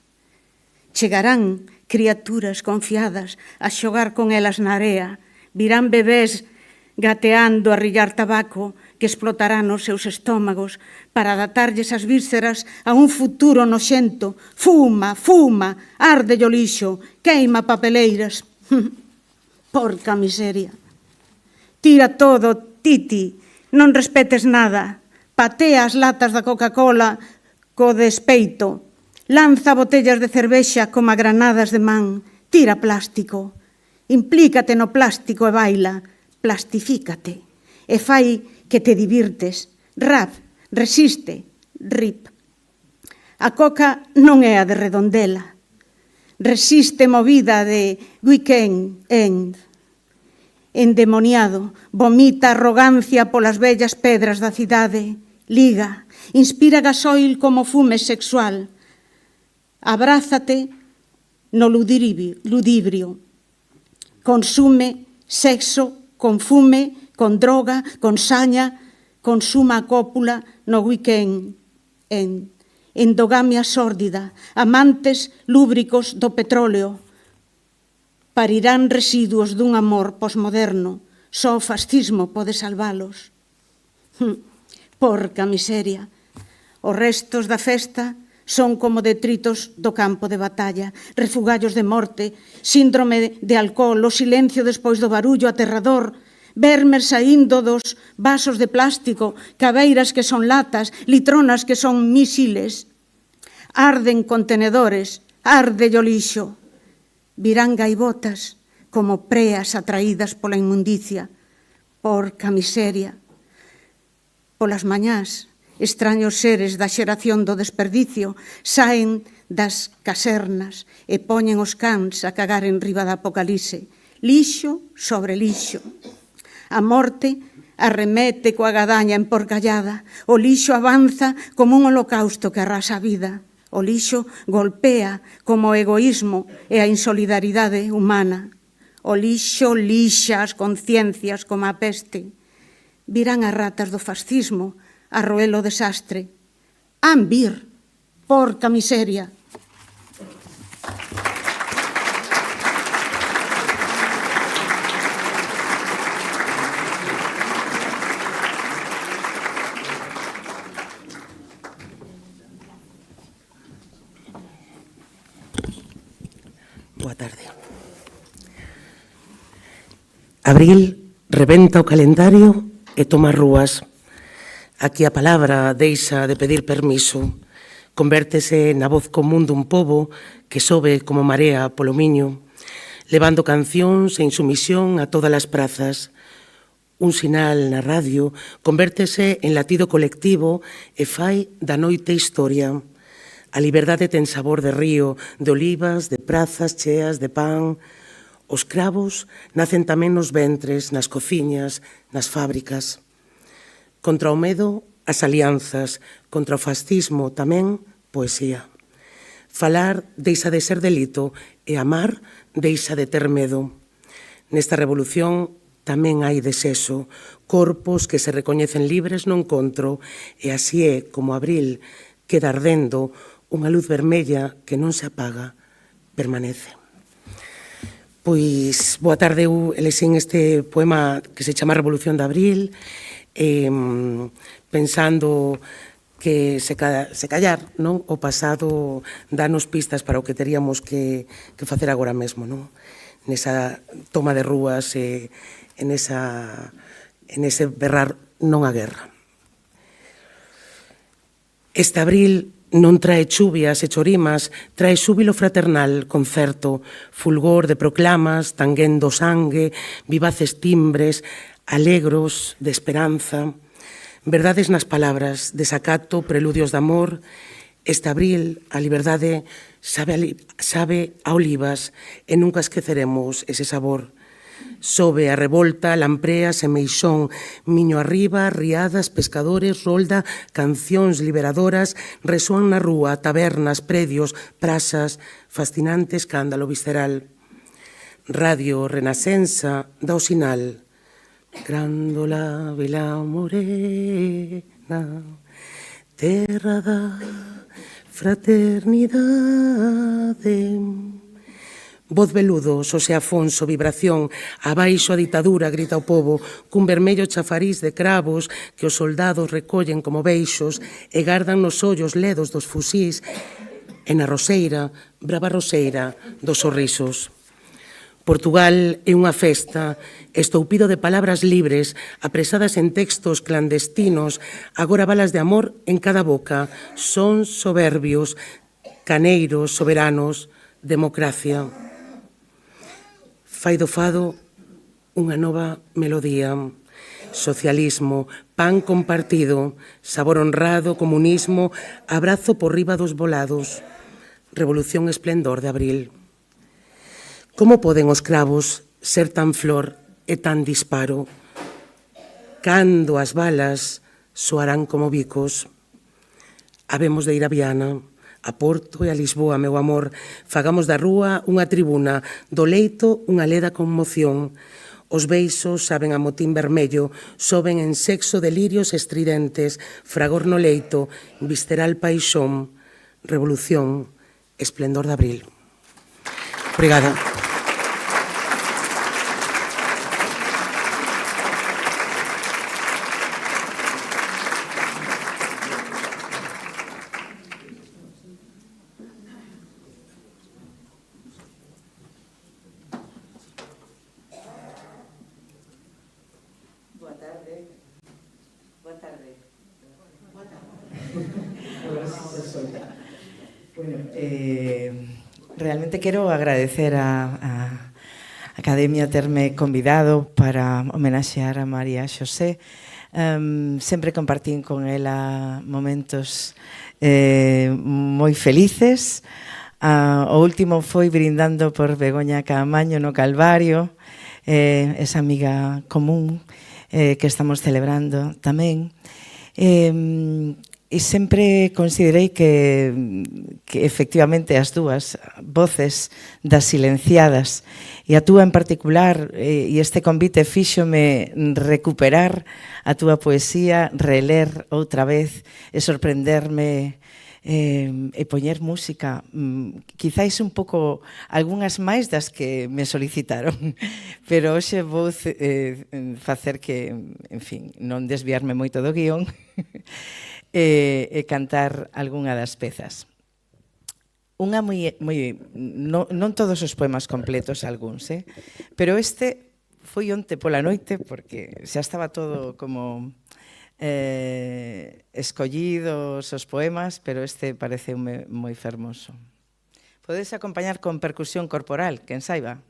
Chegarán criaturas confiadas a xogar con elas na area, virán bebés gateando a rillar tabaco que explotarán os seus estómagos para datarlles as vísceras a un futuro noxento. Fuma, arde o lixo, queima papeleiras. Porca miseria. Tira todo, Titi, non respetes nada. Patea as latas da Coca-Cola co despeito. Lanza botellas de cervexa como a granadas de man. Tira plástico. Implícate no plástico e baila. Plastifícate. E fai que te divirtes. Rap, resiste, rip. A Coca non é a de Redondela. Resiste movida de weekend end. Endemoniado, vomita arrogancia polas vellas pedras da cidade, liga, inspira gasoil como fume sexual. Abrázate no ludibrio. Consume sexo con fume, con droga, con saña, consuma a cópula no weekend en endogamia sórdida, amantes lúbricos do petróleo, parirán residuos dun amor posmoderno, Só o fascismo pode salvalos. Porca miseria. Os restos da festa son como detritos do campo de batalla, refugallos de morte, síndrome de alcohol, o silencio despois do barullo aterrador, vermes saindo dos vasos de plástico, cabeiras que son latas, litronas que son misiles. Arden contenedores, arde o lixo. Virán gaivotas como preas atraídas pola inmundicia. Porca miseria. Polas mañás, extraños seres da xeración do desperdicio saen das casernas e poñen os cans a cagar en riba da apocalipse. Lixo sobre lixo. A morte arremete coa gadaña emporcallada. O lixo avanza como un holocausto que arrasa a vida. O lixo golpea como o egoísmo e a insolidaridade humana. O lixo lixa as conciencias como a peste. Virán as ratas do fascismo a roer o desastre. Han vir, porca miseria. Boa tarde. Abril rebenta o calendario e toma rúas. Aquí a palabra deixa de pedir permiso, convértese na voz común dun pobo que sobe como marea polo miño, levando cancións e insumisión a todas as prazas. Un sinal na radio convértese en latido colectivo e fai da noite historia. A liberdade ten sabor de río, de olivas, de prazas cheas de pan. Os cravos nacen tamén nos ventres, nas cociñas, nas fábricas. Contra o medo, as alianzas, contra o fascismo, tamén poesía. Falar deixa de ser delito e amar deixa de ter medo. Nesta revolución tamén hai desexo, corpos que se recoñecen libres no encontro, e así é como Abril queda ardendo unha luz vermella que non se apaga, permanece. Pois, boa tarde, eu elexín este poema que se chama Revolución de Abril, pensando que se callar, non? O pasado danos pistas para o que teríamos que facer agora mesmo, non? Nesa toma de rúas e en ese berrar non a guerra. Este abril non trae chuvias e chorimas, trae xúbilo fraternal, concerto, fulgor de proclamas, tanguendo sangue, vivaces timbres, alegros de esperanza, verdades nas palabras, desacato, preludios de amor. Este abril, a liberdade sabe a olivas e nunca esqueceremos ese sabor. Sobe a revolta, lamprea, semeixón, miño arriba, riadas, pescadores, rolda, cancións liberadoras, resoan na rúa, tabernas, predios, prazas, fascinante escándalo visceral. Radio Renacença dá o sinal. Grándola vila morena, terra da fraternidade. Voz veludo, Xosé Afonso, vibración, abaixo a ditadura, grita o pobo, cun vermello chafariz de cravos que os soldados recollen como beixos e gardan nos ollos ledos dos fusís e na roseira, brava roseira dos sorrisos. Portugal é unha festa, estoupido de palabras libres, apresadas en textos clandestinos, agora balas de amor en cada boca, son soberbios, caneiros, soberanos, democracia. Fai do fado unha nova melodía, socialismo, pan compartido, sabor honrado, comunismo, abrazo por riba dos volados, revolución esplendor de abril. Como poden os cravos ser tan flor e tan disparo? Cando as balas soarán como bicos? Habemos de ir a Viana, a Porto e a Lisboa, meu amor. Fagamos da rúa unha tribuna, do leito unha leda conmoción. Os beixos saben a motín vermello, soben en sexo delirios estridentes, fragor no leito, visceral paixón, revolución, esplendor de abril. Obrigada. Realmente quero agradecer a Academia terme convidado para homenaxear a María Xosé. Sempre compartín con ela momentos moi felices. O último foi brindando por Begoña Caamaño no Calvario, esa amiga común que estamos celebrando tamén. E sempre considerei que efectivamente as dúas voces das silenciadas e a túa en particular, e este convite fíxome recuperar a túa poesía, reler outra vez e sorprenderme e poñer música, quizáis un pouco algunhas máis das que me solicitaron, pero hoxe vou facer que, en fin, non desviarme moito do guión e cantar algunha das pezas. Unha non todos os poemas completos, algúns, pero este foi onte pola noite, porque xa estaba todo como escollidos os poemas, pero este pareceume moi fermoso. Podedes acompañar con percusión corporal, quen saiba.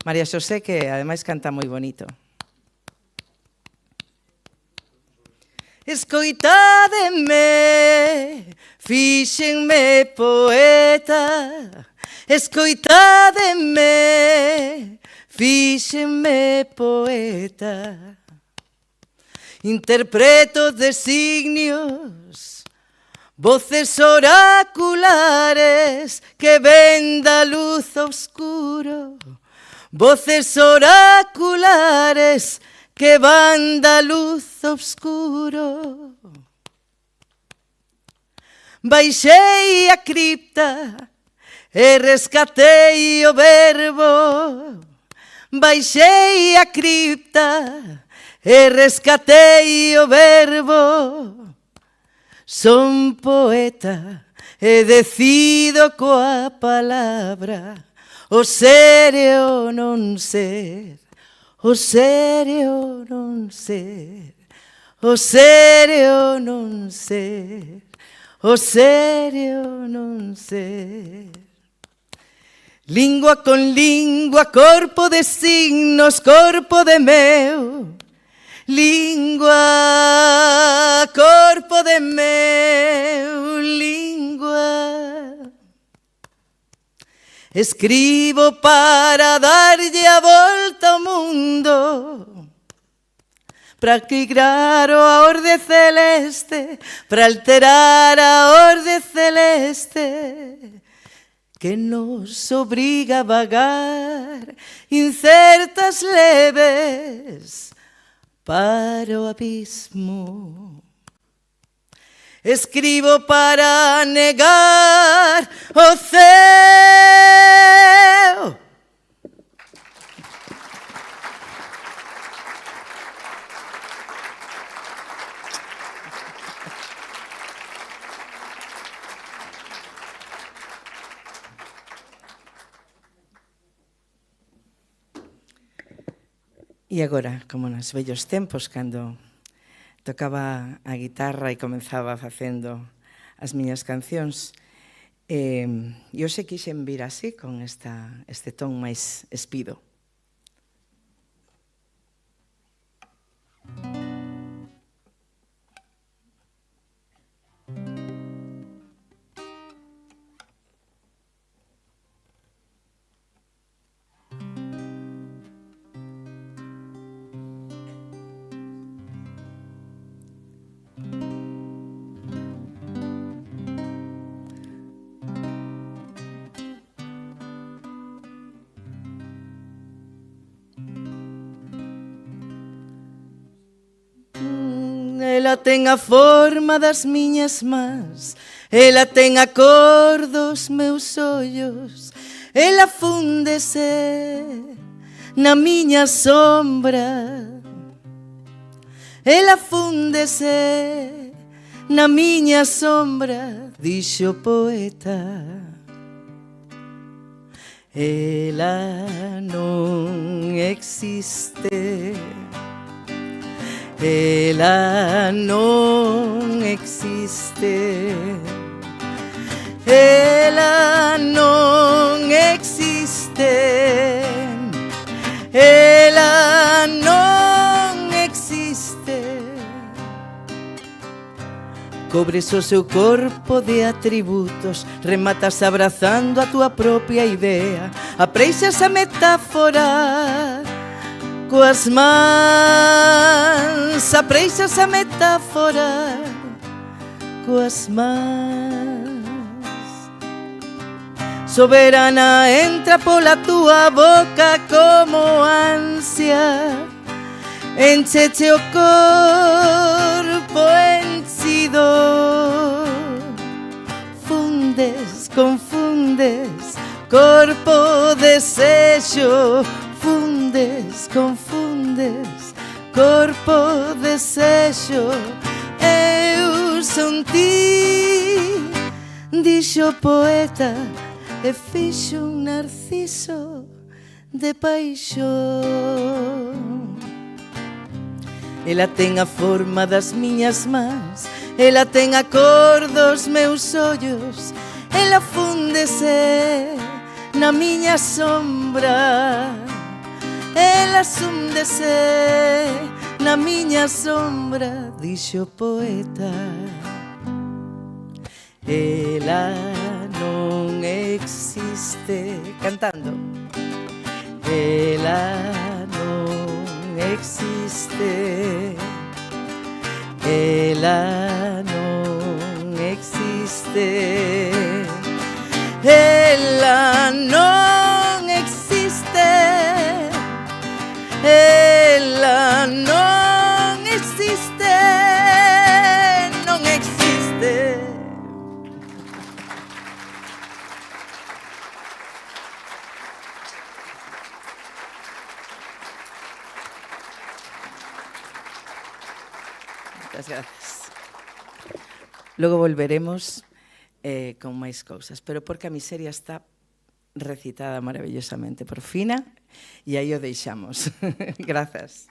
María Xosé, que ademais canta moi bonito. Escoitádeme, fíxenme poeta. Escoitádeme, fíxenme poeta. Interpreto designios, voces oraculares que ven da luz oscuro. Voces oraculares que van da luz oscuro. Baixei a cripta e rescatei o verbo. Baixei a cripta e rescatei o verbo. Son poeta e decido coa palabra o ser e o non ser. O ser e o non ser, o ser e o non ser, o ser e o non ser. Lingua con lingua, corpo de signos, corpo de meu. Lingua, corpo de meu, lingua. Escribo para darlle a volta ao mundo, para equilibrar a orde celeste, para alterar a orde celeste, que nos obriga a vagar incertas leves para o abismo. Escribo para negar o céu. E agora, como nos vellos tempos, cando tocaba a guitarra e comenzaba facendo as miñas cancións, e hoxe quixen vir así, con este ton máis espido. Ela ten a forma das miñas mans, ela ten a cor dos meus ollos, ela fúndese na miña sombra, ela fúndese na miña sombra, dixo o poeta. Ela non existe, ela non existe. cobres o seu corpo de atributos, rematas abrazando a túa propia idea, apreixas a metáfora coas mans, apreixas a metáfora coas mans. Soberana entra pola túa boca como ansia, encheche o corpo enchido, fundes, confundes, corpo desexo, fundes, confundes, corpo desexo. Eu son ti, dixo o poeta, e fixo un narciso de paixón. Ela ten a forma das miñas mans, ela ten a cor dos meus ollos, ela fúndese na miña sombra, ela súndese na miña sombra, dixo o poeta. Ela non existe, cantando. Ela non existe, ela non existe, ela non existe, ela non existe, non existe. Moitas gracias. Logo volveremos con máis cousas, pero porque a miseria está recitada maravillosamente por Fina e aí o deixamos. Grazas.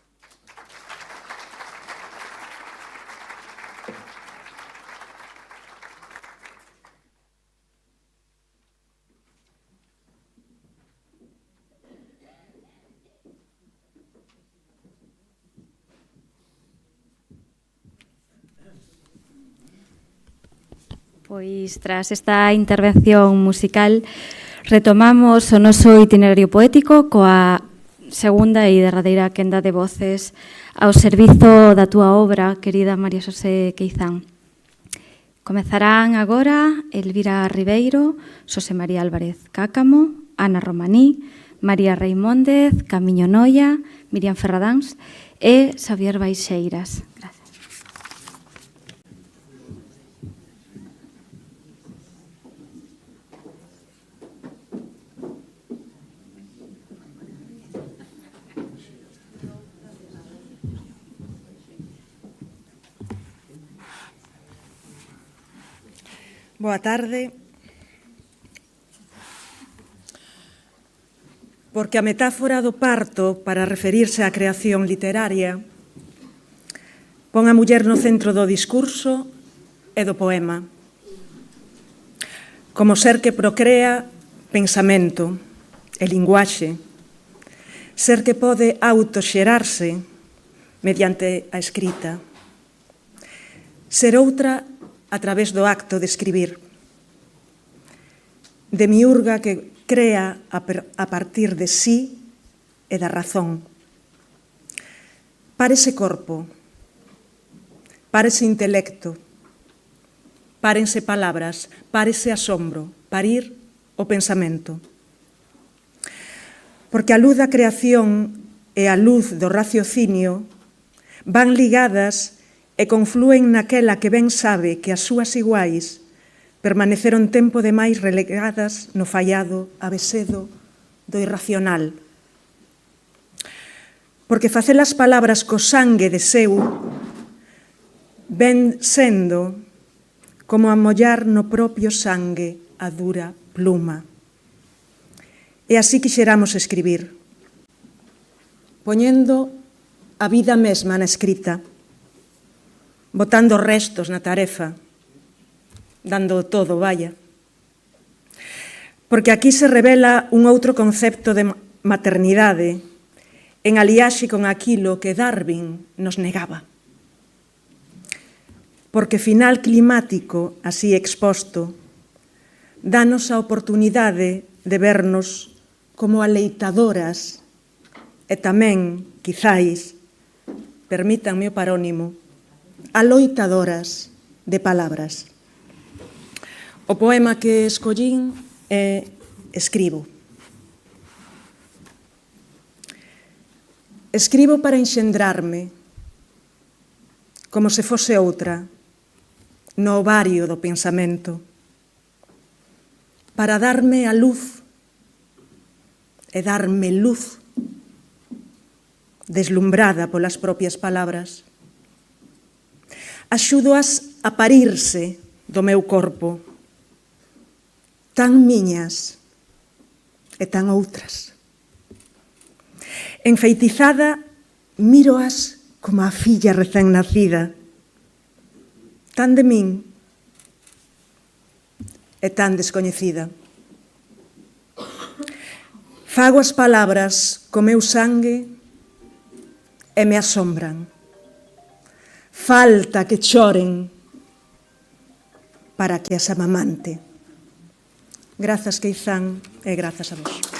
Pois, tras esta intervención musical, retomamos o noso itinerario poético coa segunda e derradeira quenda de voces ao servizo da túa obra, querida María Xosé Queizán. Comezarán agora Elvira Ribeiro, Xosé María Álvarez Cácamo, Ana Romaní, María Reimóndez, Camiño Noia, Miriam Ferradáns e Xavier Baixeiras. Gracias. Boa tarde. Porque a metáfora do parto para referirse á creación literaria pon a muller no centro do discurso e do poema, como ser que procrea pensamento e linguaxe, ser que pode autoxerarse mediante a escrita, ser outra a través do acto de escribir, demiurga que crea a partir de sí e da razón. Párese corpo, párese intelecto, párense palabras, párese asombro, parir o pensamento. Porque a luz da creación e a luz do raciocinio van ligadas e conflúen naquela que ben sabe que as súas iguais permaneceron tempo demais relegadas no fallado abecedo do irracional. Porque facer as palabras co sangue de seu ven sendo como amollar no propio sangue a dura pluma. E así quixeramos escribir, poñendo a vida mesma na escrita, botando restos na tarefa, dando todo, vaya. Porque aquí se revela un outro concepto de maternidade en aliaxe con aquilo que Darwin nos negaba. porque final climático así exposto danos a oportunidade de vernos como aleitadoras e tamén, quizáis, permítanme o parónimo, aloitadoras de palabras. O poema que escollín é Escribo. Escribo para enxendrarme, como se fose outra, no ovario do pensamento, para darme a luz e darme luz, deslumbrada polas propias palabras. Axúdoas a parirse do meu corpo, tan miñas e tan outras. Enfeitizada, míroas como a filla recén nacida, tan de min e tan descoñecida. Fago as palabras co meu sangue e me asombran. Falta que choren para que as amamante. Grazas, Queizán, e grazas a vos.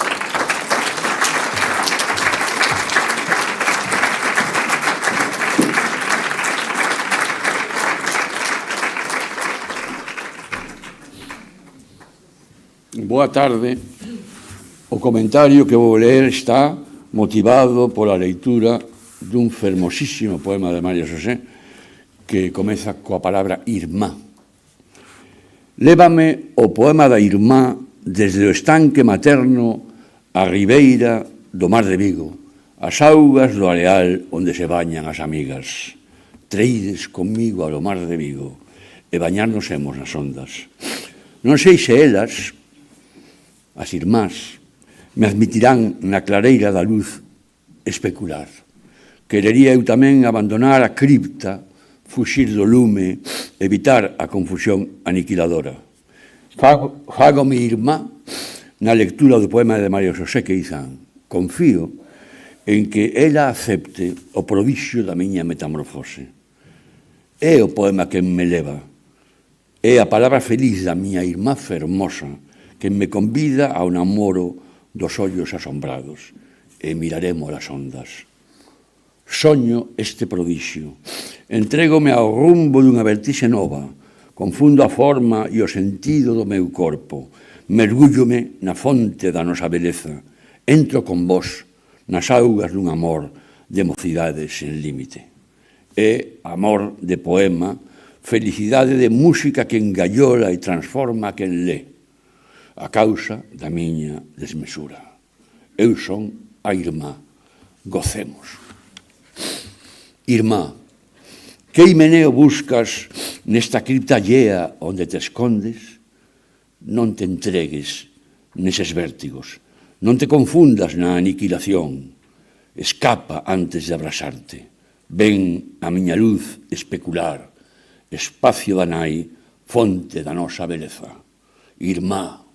Boa tarde. O comentario que vou ler está motivado pola leitura dun fermosísimo poema de María Xosé que comeza coa palabra irmá. Lévame o poema da irmá desde o estanque materno á ribeira do mar de Vigo, as augas do areal onde se bañan as amigas. Treides comigo ao mar de Vigo e bañarnos hemos nas ondas. Non sei se elas, as irmás, me admitirán na clareira da luz especular. Querería eu tamén abandonar a cripta, fuxir do lume, evitar a confusión aniquiladora. Fago-me irmá na lectura do poema de María Xosé Queizán. Confío en que ela acepte o prodixio da miña metamorfose. É o poema que me leva. É a palabra feliz da miña irmá fermosa que me convida ao namoro dos ollos asombrados e miraremos as ondas. Soño este prodixio, entrégome ao rumbo dunha vertixe nova, confundo a forma e o sentido do meu corpo, mergúllome na fonte da nosa beleza, entro con vos nas augas dun amor de mocidade sen límite. É amor de poema, felicidade de música que engallola e transforma a quen lé, a causa da miña desmesura. Eu son a irmá, gocemos. Irmá, que himeneo buscas nesta cripta allea onde te escondes? Non te entregues neses vértigos, non te confundas na aniquilación, escapa antes de abrasarte. Ven a miña luz especular, espacio da nai, fonte da nosa beleza. Irmá,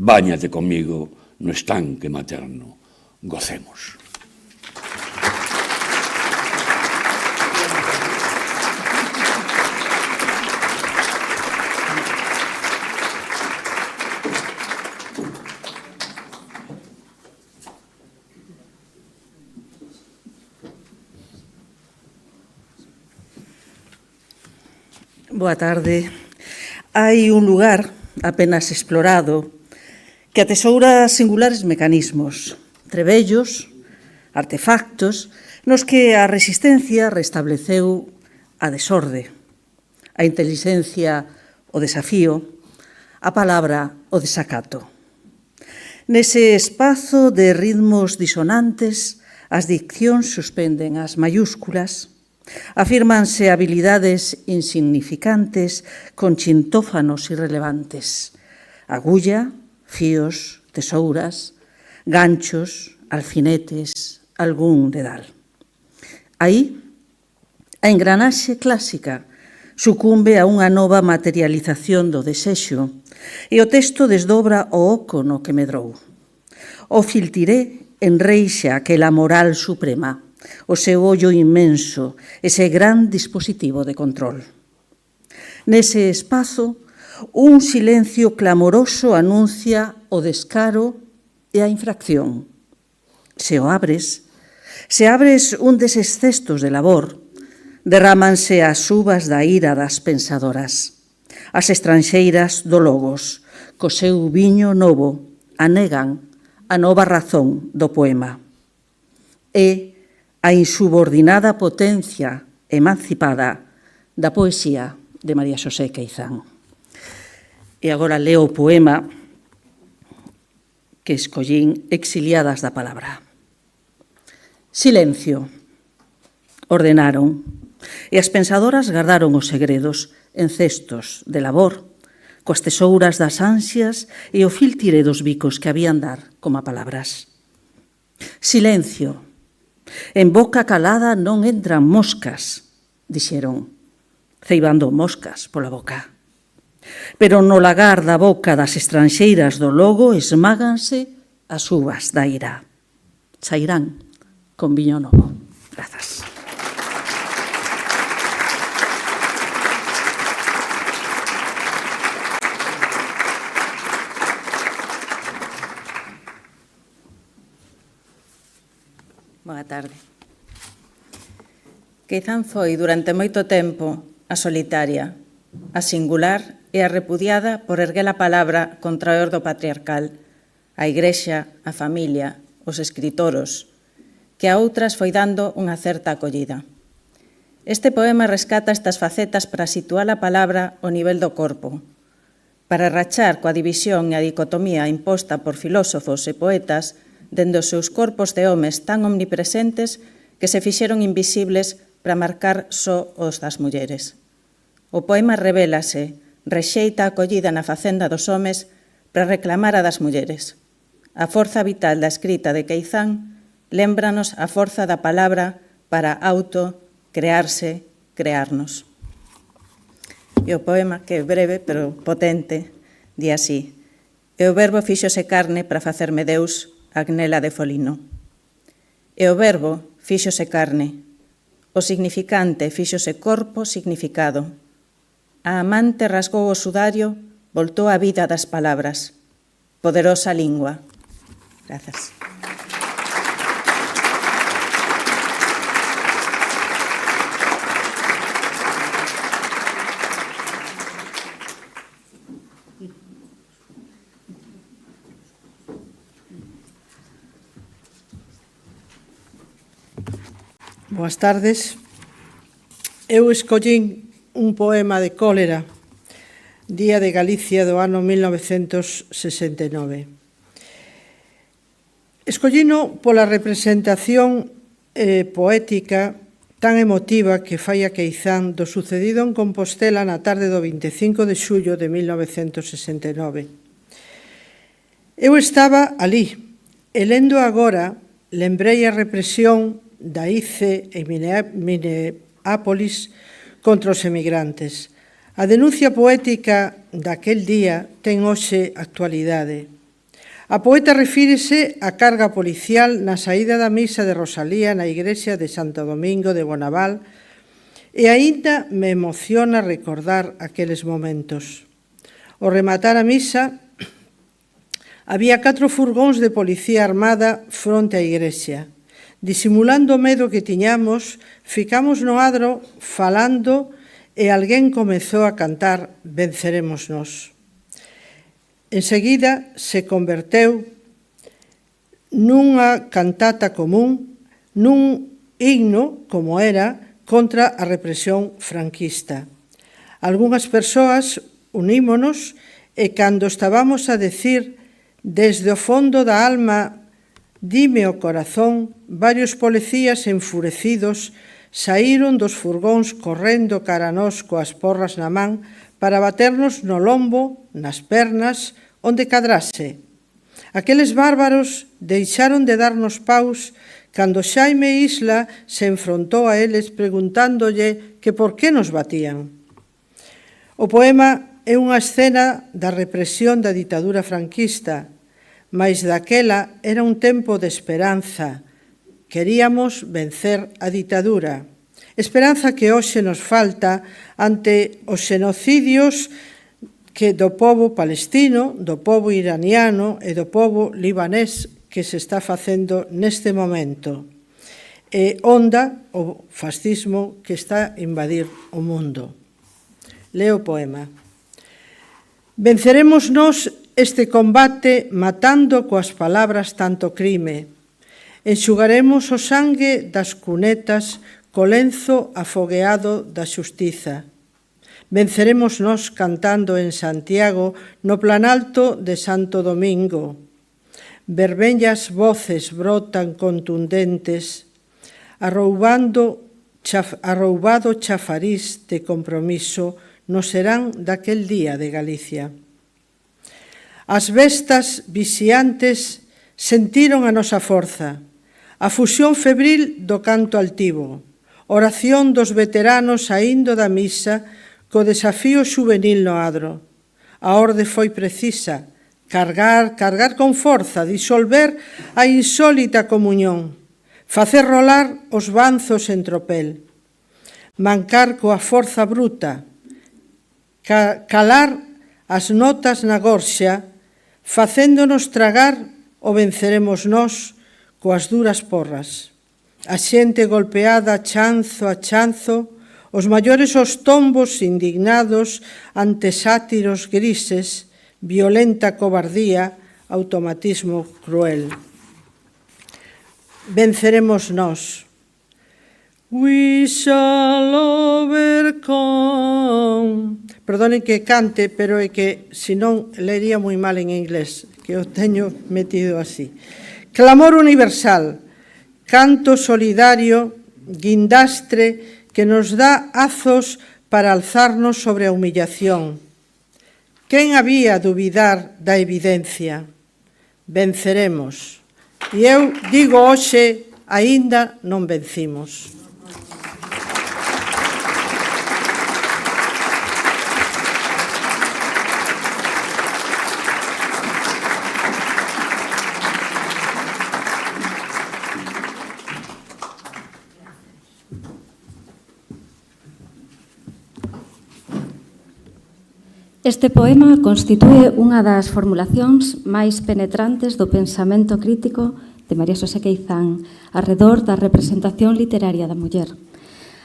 báñate comigo no estanque materno. Gocemos. Boa tarde. Hai un lugar apenas explorado que atesoura singulares mecanismos, trebellos, artefactos, nos que a resistencia restableceu a desorde, a intelixencia o desafío, a palabra o desacato. Nese espazo de ritmos disonantes, as diccións suspenden as mayúsculas, afírmanse habilidades insignificantes con chintófanos irrelevantes, agulla, fíos, tesouras, ganchos, alfinetes, algún dedal. Aí, a engranaxe clásica sucumbe a unha nova materialización do desexo e o texto desdobra o oco no que medrou. O filtiré enreixa aquela moral suprema, o seu ollo inmenso, ese gran dispositivo de control. Nese espazo, un silencio clamoroso anuncia o descaro e a infracción. Se abres un deses cestos de labor, derrámanse as uvas da ira das pensadoras. As estranxeiras do Logos, co seu viño novo, anegan a nova razón do poema. É a insubordinada potencia emancipada da poesía de María Xosé Queizán. E agora leo o poema que escollín, Exiliadas da palabra. Silencio. Ordenaron, e as pensadoras gardaron os segredos en cestos de labor, coas tesouras das ansias e o fil tire dos bicos que habían dar como palabras. Silencio. En boca calada non entran moscas, dixeron, ceibando moscas pola boca. Pero no lagar da boca das estranxeiras do Logo esmáganse as uvas da ira. Sairán con viño novo. Grazas. Boa tarde. Queizán foi durante moito tempo a solitaria, a singular e a repudiada por erguer a palabra contra o ordo patriarcal, a Igrexa, a familia, os escritoros, que a outras foi dando unha certa acollida. Este poema rescata estas facetas para situar a palabra ao nivel do corpo, para rachar coa división e a dicotomía imposta por filósofos e poetas dende os seus corpos de homes tan omnipresentes que se fixeron invisibles para marcar só os das mulleres. O poema revélase, rexeita a acollida na facenda dos homes para reclamar a das mulleres. A forza vital da escrita de Queizán lémbranos a forza da palabra para auto-crearse, crearnos. E o poema, que é breve, pero potente, di así: E o verbo fíxose carne para facerme Deus, Agnela de Folino. E o verbo fíxose carne, o significante fíxose corpo significado. A amante rasgou o sudario, voltou a vida das palabras. Poderosa lingua. Grazas. Boas tardes. Eu escollín un poema de cólera, Día de Galicia do ano 1969. Escollino pola representación poética tan emotiva que fai a Queizán do sucedido en Compostela na tarde do 25 de xullo de 1969. Eu estaba alí, e lendo agora, lembrei a represión da ICE en Minneapolis contra os emigrantes. A denuncia poética daquel día ten hoxe actualidade. A poeta refírese á carga policial na saída da misa de Rosalía na igrexa de Santo Domingo de Bonaval e aínda me emociona recordar aqueles momentos. Ao rematar a misa, había 4 furgóns de policía armada fronte á igrexa. Disimulando o medo que tiñamos, ficamos no adro falando e alguén comezou a cantar Venceremos nós. Enseguida se converteu nunha cantata común, nun himno, como era, contra a represión franquista. Algunhas persoas unímonos e cando estábamos a decir desde o fondo da alma dime o corazón, varios policías enfurecidos saíron dos furgóns correndo cara a nós coas porras na man para baternos no lombo, nas pernas, onde cadrase. Aqueles bárbaros deixaron de darnos paus cando Xaime Isla se enfrontou a eles preguntándolle que por que nos batían. O poema é unha escena da represión da ditadura franquista, mais daquela era un tempo de esperanza. Queríamos vencer a ditadura. Esperanza que hoxe nos falta ante os xenocidios que do pobo palestino, do pobo iraniano e do pobo libanés que se está facendo neste momento. E onda o fascismo que está a invadir o mundo. Leo o poema. Venceremos nós este combate matando coas palabras tanto crime. Enxugaremos o sangue das cunetas co lenzo afogueado da xustiza. Venceremos nós cantando en Santiago no planalto de Santo Domingo. Vermellas voces brotan contundentes, arroubado chafariz de compromiso no serán daquel día de Galicia. As bestas vixiantes sentiron a nosa forza, a fusión febril do canto altivo, oración dos veteranos saindo da misa co desafío xuvenil no adro. A orde foi precisa, cargar con forza, disolver a insólita comunión, facer rolar os banzos en tropel, mancar coa forza bruta, calar as notas na gorxa, facéndonos tragar o venceremos nós coas duras porras. A xente golpeada chanzo a chanzo, os maiores os tombos indignados ante sátiros grises, violenta cobardía, automatismo cruel. Venceremos nós. We shall overcome. Perdonen que cante, pero é que senón leería moi mal en inglés, que o teño metido así. Clamor universal, canto solidario, guindastre que nos dá azos para alzarnos sobre a humillación. Quen había dubidar da evidencia? Venceremos. E eu digo hoxe, aínda non vencimos. Este poema constitúe unha das formulacións máis penetrantes do pensamento crítico de María Xosé Queizán arredor da representación literaria da muller.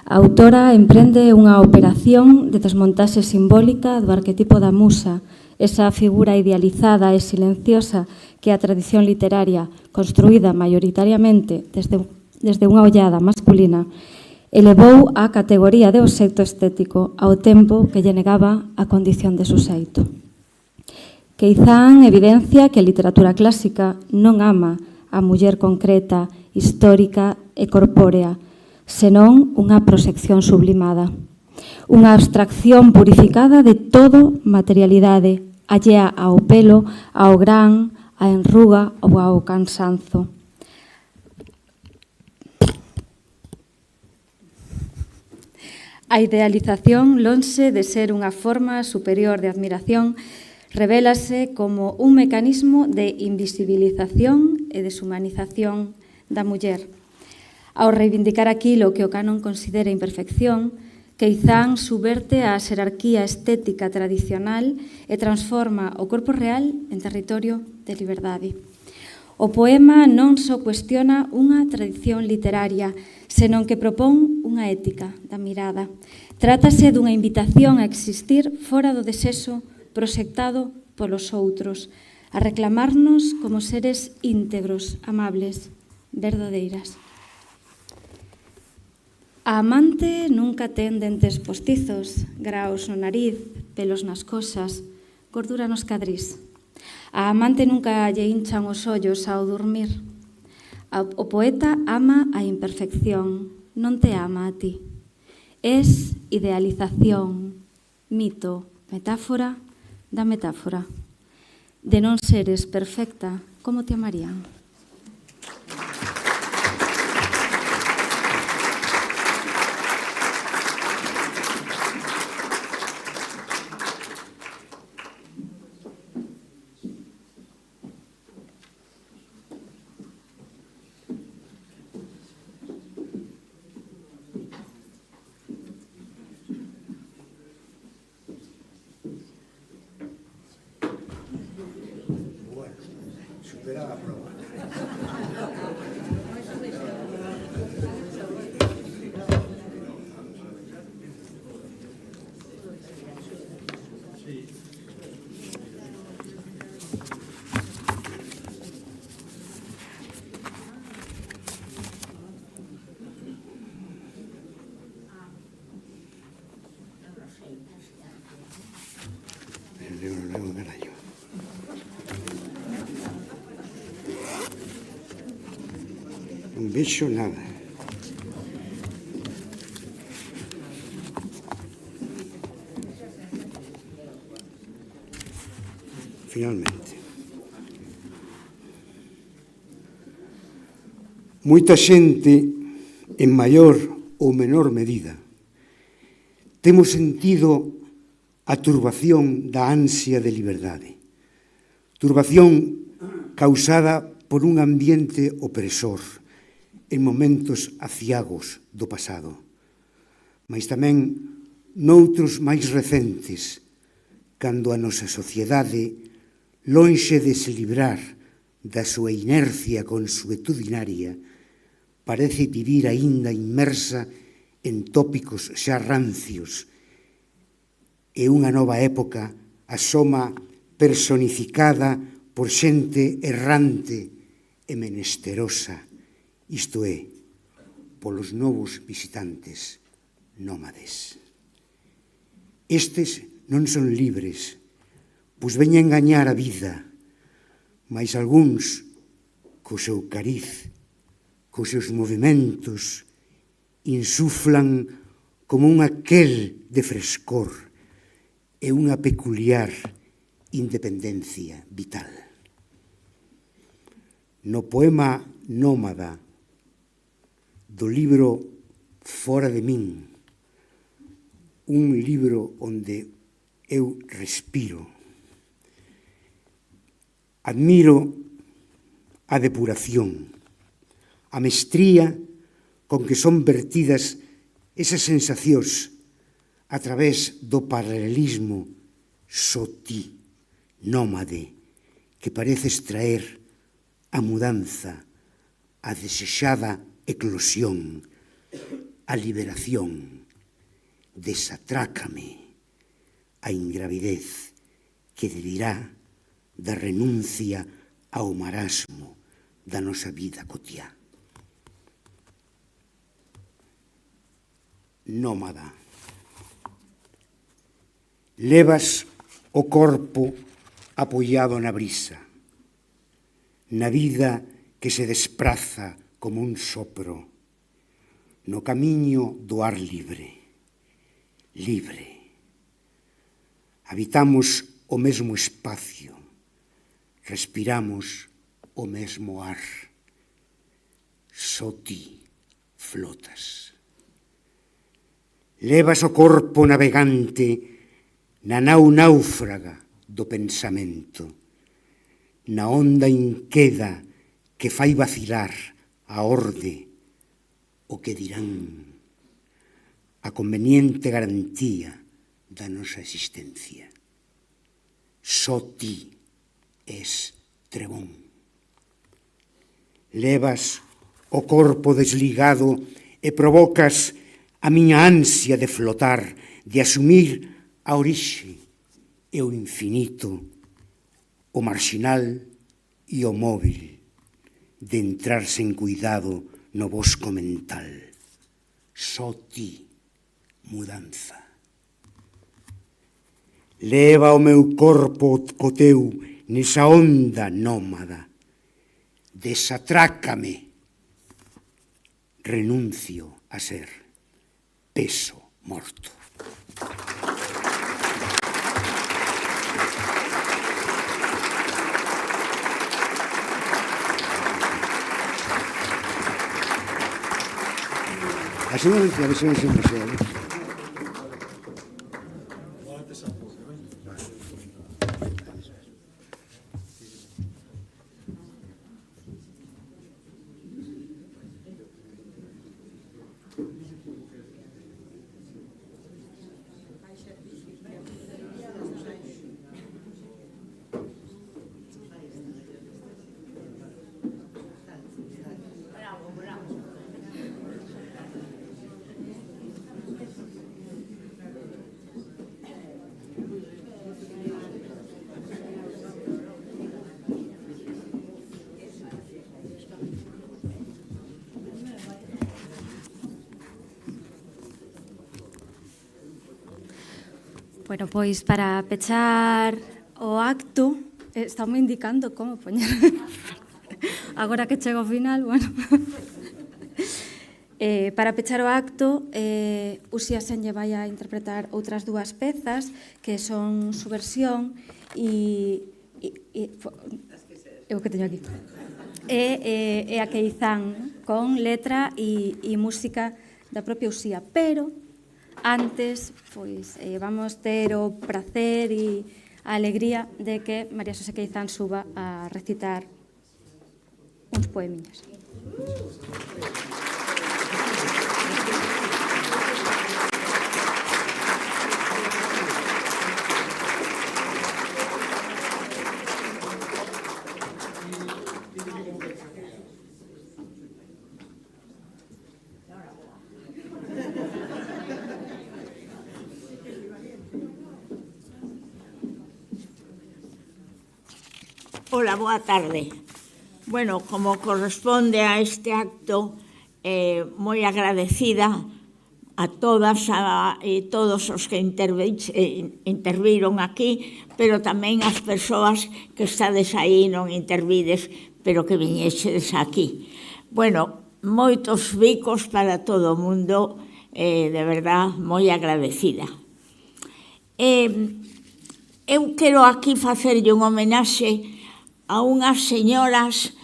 A autora emprende unha operación de desmontaxe simbólica do arquetipo da musa, esa figura idealizada e silenciosa que a tradición literaria, construída maioritariamente desde unha ollada masculina, elevou á categoría de obxecto estético ao tempo que lle negaba a condición de suxeito. Queizán evidencia que a literatura clásica non ama a muller concreta, histórica e corpórea, senón unha proxección sublimada. Unha abstracción purificada de todo materialidade, allea ao pelo, ao gran, á enruga ou ao cansanzo. A idealización, lonxe de ser unha forma superior de admiración, revélase como un mecanismo de invisibilización e deshumanización da muller. Ao reivindicar aquilo que o canon considera imperfección, Queizán subverte a xerarquía estética tradicional e transforma o corpo real en territorio de liberdade. O poema non só cuestiona unha tradición literaria, senón que propón unha ética da mirada. Trátase dunha invitación a existir fora do desexo proxectado polos outros, a reclamarnos como seres íntegros, amables, verdadeiras. A amante nunca ten dentes postizos, graos no nariz, pelos nas cosas, gordura nos cadrís. A amante nunca lle hinchan os ollos ao dormir. O poeta ama a imperfección, non te ama a ti. Es idealización, mito, metáfora da metáfora. De non seres perfecta, como te amarían? Verá a prova. Non vexo nada. Finalmente. Moita xente, en maior ou menor medida, temos sentido a turbación da ansia de liberdade. Turbación causada por un ambiente opresor en momentos aciagos do pasado, mas tamén noutros máis recentes, cando a nosa sociedade, lonxe de se librar da súa inercia consuetudinaria, parece vivir aínda inmersa en tópicos xa rancios, e unha nova época asoma personificada por xente errante e menesterosa, isto é, polos novos visitantes nómades. Estes non son libres, pois veñen engañar a vida, mais algúns, co seu cariz, cos seus movimentos, insuflan como un aquel de frescor e unha peculiar independencia vital. No poema Nómada do libro Fora de min, un libro onde eu respiro, admiro a depuración, a mestría con que son vertidas esas sensacións a través do paralelismo soti, nómade, que parece extraer a mudanza, a desexada eclosión, a liberación, desatrácame, a ingravidez que dirá da renuncia ao marasmo da nosa vida cotiá. Nómada. Levas o corpo apoiado na brisa, na vida que se despraza como un sopro, no camiño do ar libre, libre. Habitamos o mesmo espacio, respiramos o mesmo ar. Só ti flotas. Levas o corpo navegante na nau náufraga do pensamento, na onda inqueda que fai vacilar a orde o que dirán, a conveniente garantía da nosa existencia. Só ti es trebón. Levas o corpo desligado e provocas a miña ansia de flotar, de asumir a orixe e o infinito, o marxinal e o móvil, de entrar sen cuidado no bosco mental. Só ti, mudanza. Leva o meu corpo co teu nesa onda nómada. Desatrácame. Renuncio a ser peso morto. Así no lo entiendo, así no lo entiendo. Bueno, pois para pechar o acto, estamos indicando como poñer. Agora que chego ao final, bueno. Para pechar o acto, Uxía Senlle vai a interpretar outras dúas pezas que son Subversión e o que teño aquí. E a Queizán, con letra e música da propia Uxía, pero antes, pois, vamos ter o prazer e a alegría de que María Xosé Queizán suba a recitar uns poemiñas. Hola, boa tarde. Bueno, como corresponde a este acto, moi agradecida a todas e todos os que interviron aquí, pero tamén as persoas que estades aí non intervides, pero que viñesedes aquí. Bueno, moitos bicos para todo o mundo, de verdad, moi agradecida. Eu quero aquí facerlle un homenaxe a unhas señoras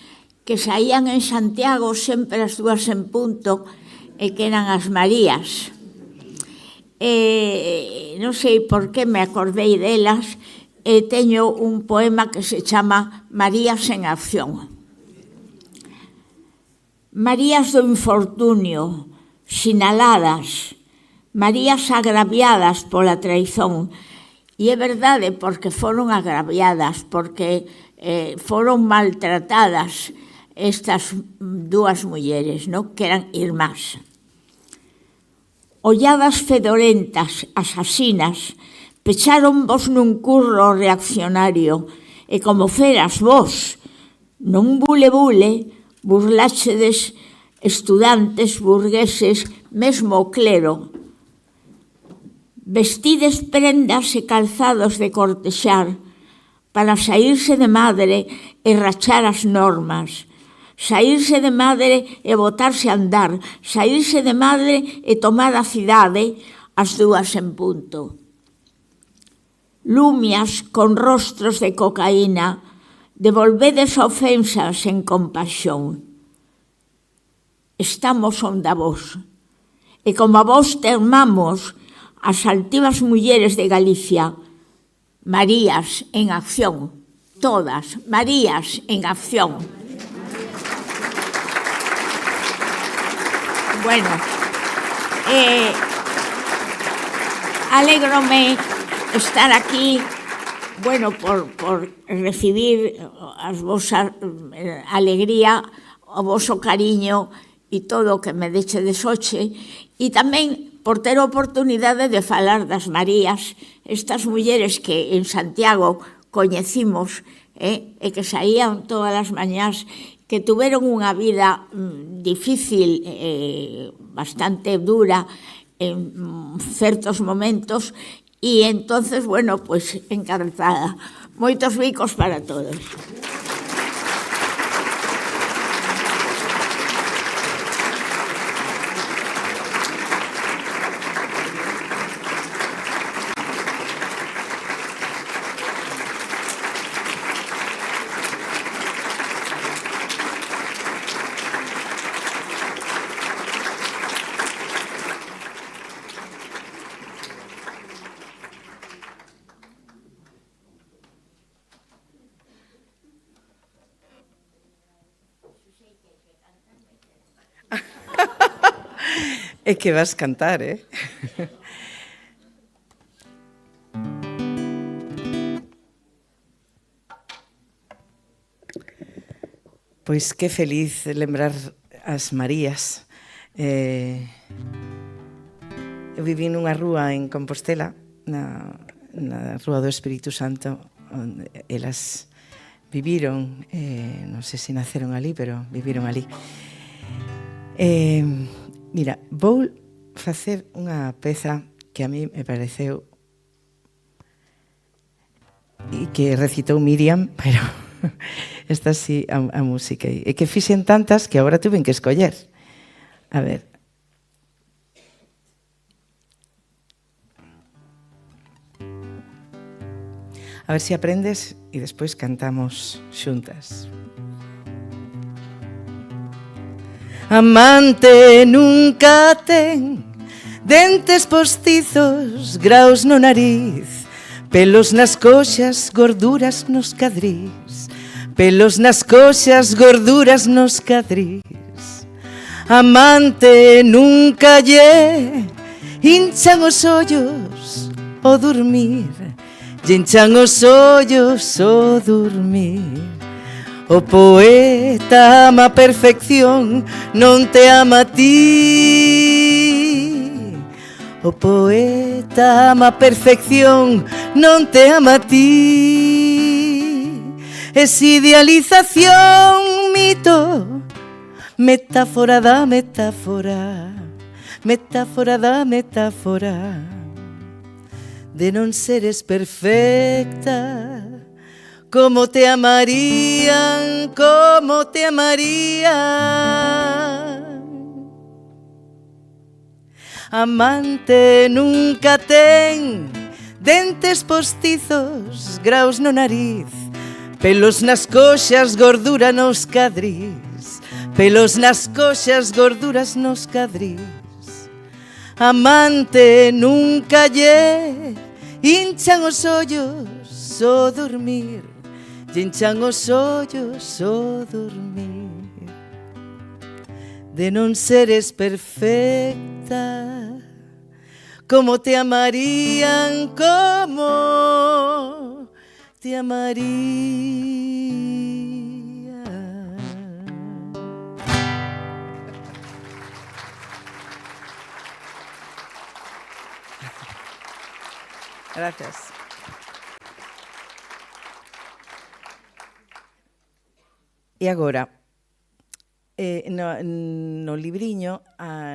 que saían en Santiago sempre as 2 en punto e que eran as Marías. Non sei por que me acordei delas e teño un poema que se chama Marías en acción. Marías do infortunio, sinaladas, Marías agraviadas pola traizón. E é verdade, porque foron agraviadas, porque foron maltratadas estas 2 mulleres, que eran irmás. Olladas fedorentas, asasinas, pecharon vos nun curro reaccionario, e como feras vos, non bule-bule, burláchedes estudantes, burgueses, mesmo o clero. Vestides prendas e calzados de cortexar, para saírse de madre e rachar as normas, saírse de madre e botarse a andar, saírse de madre e tomar a cidade as 2 en punto. Lumias con rostros de cocaína, devolvedes ofensas en compasión. Estamos onde a vos, e como a vos termamos as altivas mulleres de Galicia, Marías en acción, todas, Marías en acción. Bueno, alégrome estar aquí, bueno, por recibir as vosas alegría, o voso cariño e todo o que me dechedes hoxe, e tamén por ter a oportunidade de falar das Marías, estas mulleres que en Santiago coñecimos e que saían todas as mañás, que tuveron unha vida difícil, bastante dura en certos momentos, e entonces, bueno, pues encantada. Moitos bicos para todos. É que vas cantar, Pois que feliz lembrar as Marías. Eu viví nunha rúa en Compostela, na Rúa do Espírito Santo, onde elas viviron, non sei se naceron ali, pero viviron ali. Mira, vou facer unha peza que a mí me pareceu e que recitou Miriam, pero esta sí a música. E que fixen tantas que agora tuven que escoller. A ver. A ver se aprendes e despois cantamos xuntas. Amante nunca ten dentes postizos, graus no nariz, pelos nas coxas, gorduras nos cadrís, pelos nas coxas, gorduras nos cadrís. Amante nunca lle hinchan os ollos o dormir, lle hinchan os ollos o dormir. O poeta ama a perfección, non te ama a ti. O poeta ama a perfección, non te ama a ti. Es idealización, mito, metáfora da metáfora, metáfora da metáfora, de non seres perfecta. Como te amarían, como te amarían. Amante nunca ten dentes postizos, graus no nariz, pelos nas coxas, gordura nos cadrís, pelos nas coxas, gorduras nos cadrís. Amante nunca lle hinchan os ollos o dormir, hinchan os ollos o dormir, de non seres perfecta, como te amarían, como te amarían. Gracias. E agora, no libriño,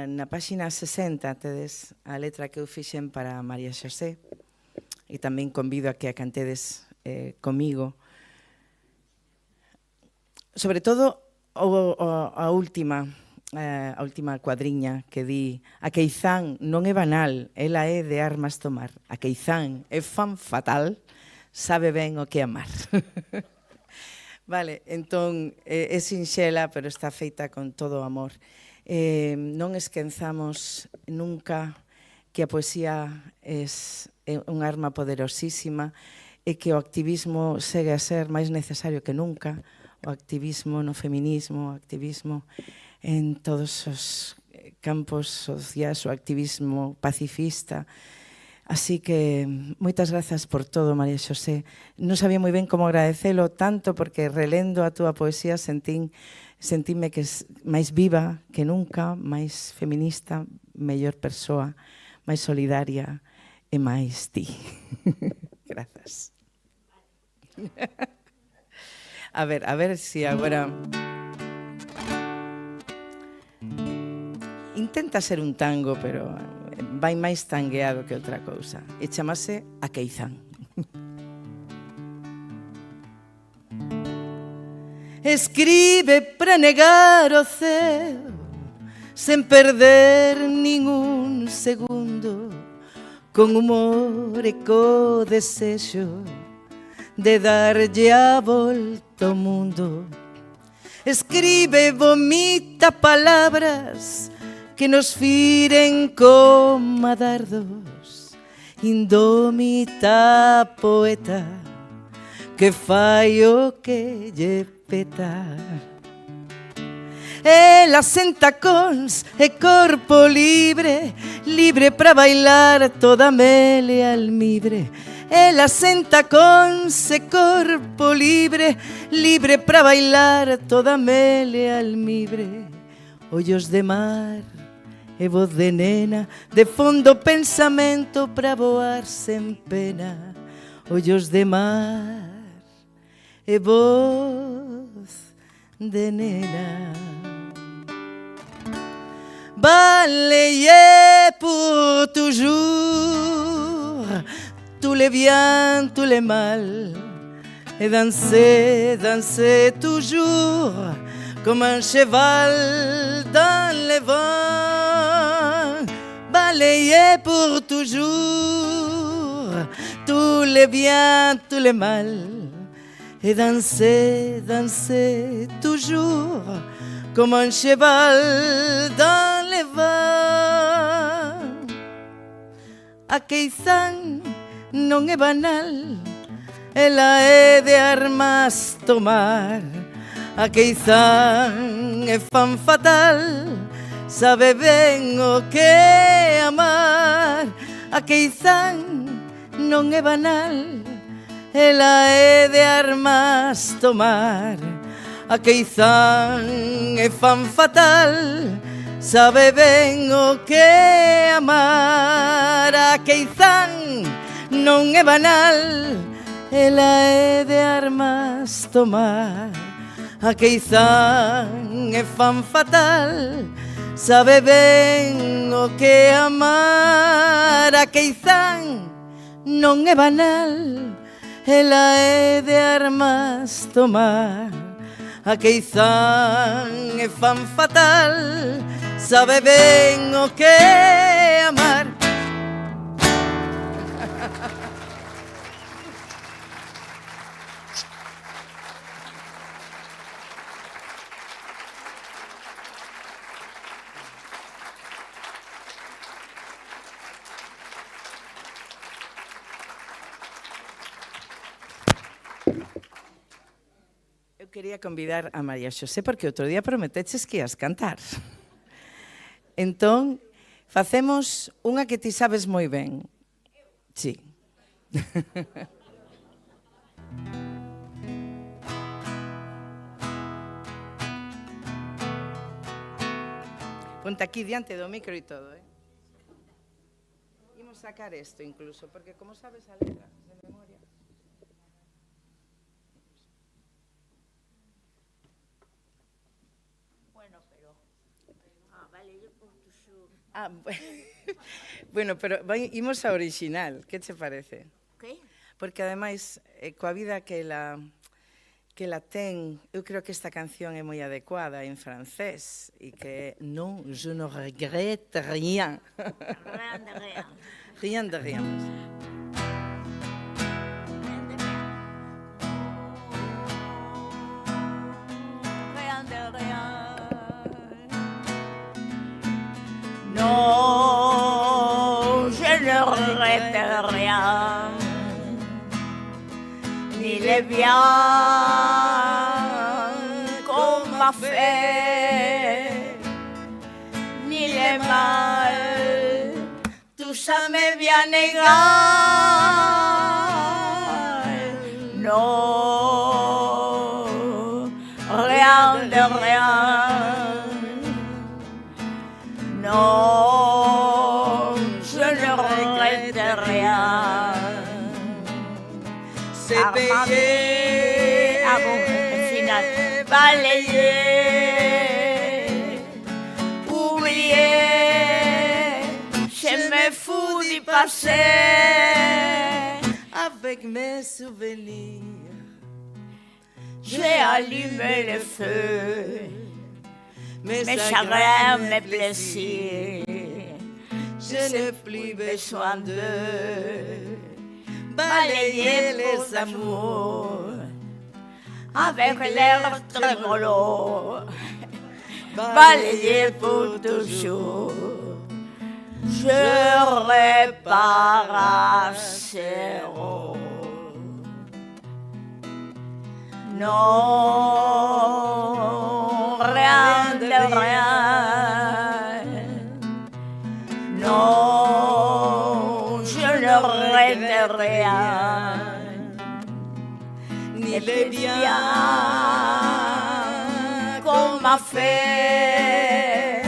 na páxina 60, tedes a letra que eu fixen para María Xosé, e tamén convido a que a cantedes comigo. Sobre todo, a última cuadriña que di: a queizán non é banal, ela é de armas tomar. A queizán é fan fatal, sabe ben o que amar. Vale, entón, é sinxela, pero está feita con todo o amor. Non esquenzamos nunca que a poesía é unha arma poderosísima e que o activismo segue a ser máis necesario que nunca. O activismo no feminismo, o activismo en todos os campos sociais, o activismo pacifista. Así que moitas grazas por todo, María Xosé. Non sabía moi ben como agradecelo tanto, porque relendo a túa poesía sentíme que es máis viva que nunca, máis feminista, mellor persoa, máis solidaria e máis ti. Grazas. A ver si agora... Intenta ser un tango, pero... vai máis tangueado que outra cousa. E chamase A Queizán. Escribe para negar o ceo, sen perder ningún segundo, con humor e co desexo de darlle a volta ao mundo. Escribe, vomita palabras que nos firen como dardos, indómita poeta que fai o que lle peta. Ela sen tacóns e corpo libre, libre para bailar toda mele almibre. Ela sen tacóns e corpo libre, libre para bailar toda mele almibre. Ollos de mar e voz de nena, de fondo pensamento para voar sen pena. Ollos de mar e voz de nena. Balayé pour toujours tous les biens, tous les mal, et danser, danser toujours, comme un cheval dans les vents, balayer pour toujours, tous les biens, tous les mal, et danser, danser toujours, comme un cheval dans les vents. A queizán non é banal, ela é de armas tomar. A queizán é fan fatal, sabe ben o que é amar. A queizán non é banal, ela é de armas tomar. A queizán é fan fatal, sabe ben o que é amar. A queizán non é banal, ela é de armas tomar. A queizán é fan fatal, sabe ben o que é amar. A queizán non é banal, ela é de armas tomar. A queizán é fan fatal, sabe ben o que é amar. Eu quería convidar a María Xosé porque outro día prometeches que ias cantar. Entón, facemos unha que ti sabes moi ben. Sí. Ponte aquí diante do micro e todo, Imos sacar isto incluso, porque como sabes a letra de memoria... Bueno, pero imos a original, que che parece? Okay. Porque ademais, coa vida que ela ten, eu creo que esta canción é moi adecuada en francés e que é non, je ne regrette rien. Rien de rien. Rien de rien. Rien de rien. Non, je ne regrette rien, ni les biens qu'on m'a fait, ni les mal, tout ça m'est bien égal. Non, rien de rien. Non, je ne regrette rien. C'est payé, final, balayé, oublié, je me fous du passé. Avec mes souvenirs, j'ai allumé le feu. Mes chagrins, mes plaisirs, je n'ai plus besoin de balayer les amours avec l'air trémolo, balayer pour toujours. Je repars à zéro. Non, rien de rien. Non, je ne regrette rien. Ni les biens qu'on m'a fait,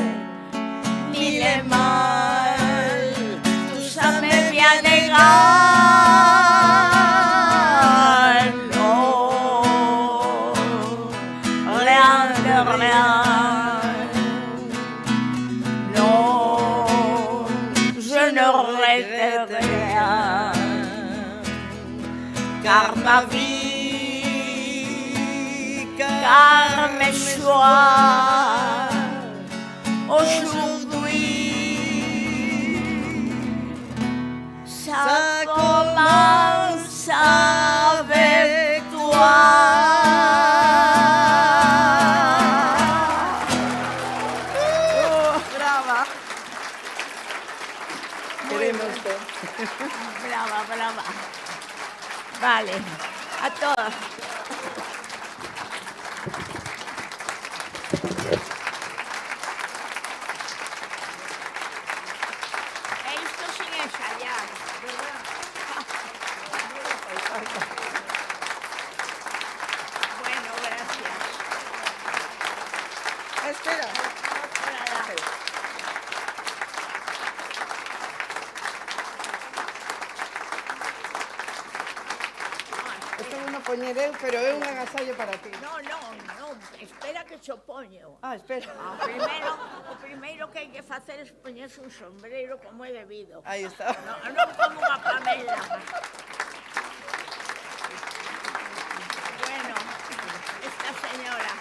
ni les mal, tout ça m'est bien égal. Carme vie, Carme soir, aujourd'hui, ça commence avec toi. Brava. Queremos. Brava, brava. Vale, a todos. Esto sin ensayar, ¿verdad? Bueno, gracias. Espera. Esto non o poñer eu, pero é un agasallo para ti. No, espera que cho poño. Espera. O primeiro que hai que facer é poñerse un sombreiro como é debido. Aí está. Non como unha Pamela. Bueno, esta señora.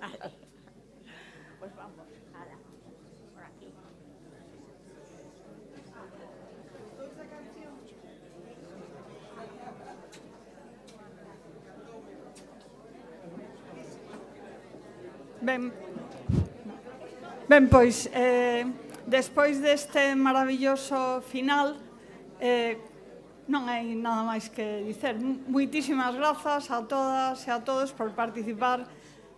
Vale. Pues vamos, nada, por aquí. Ben, pois, despois deste maravilloso final, non hai nada máis que dicer. Moitísimas grazas a todas e a todos por participar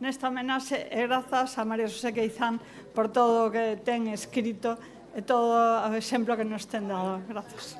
nesta homenaxe e grazas a María Xosé Queizán por todo o que ten escrito e todo o exemplo que nos ten dado. Grazas.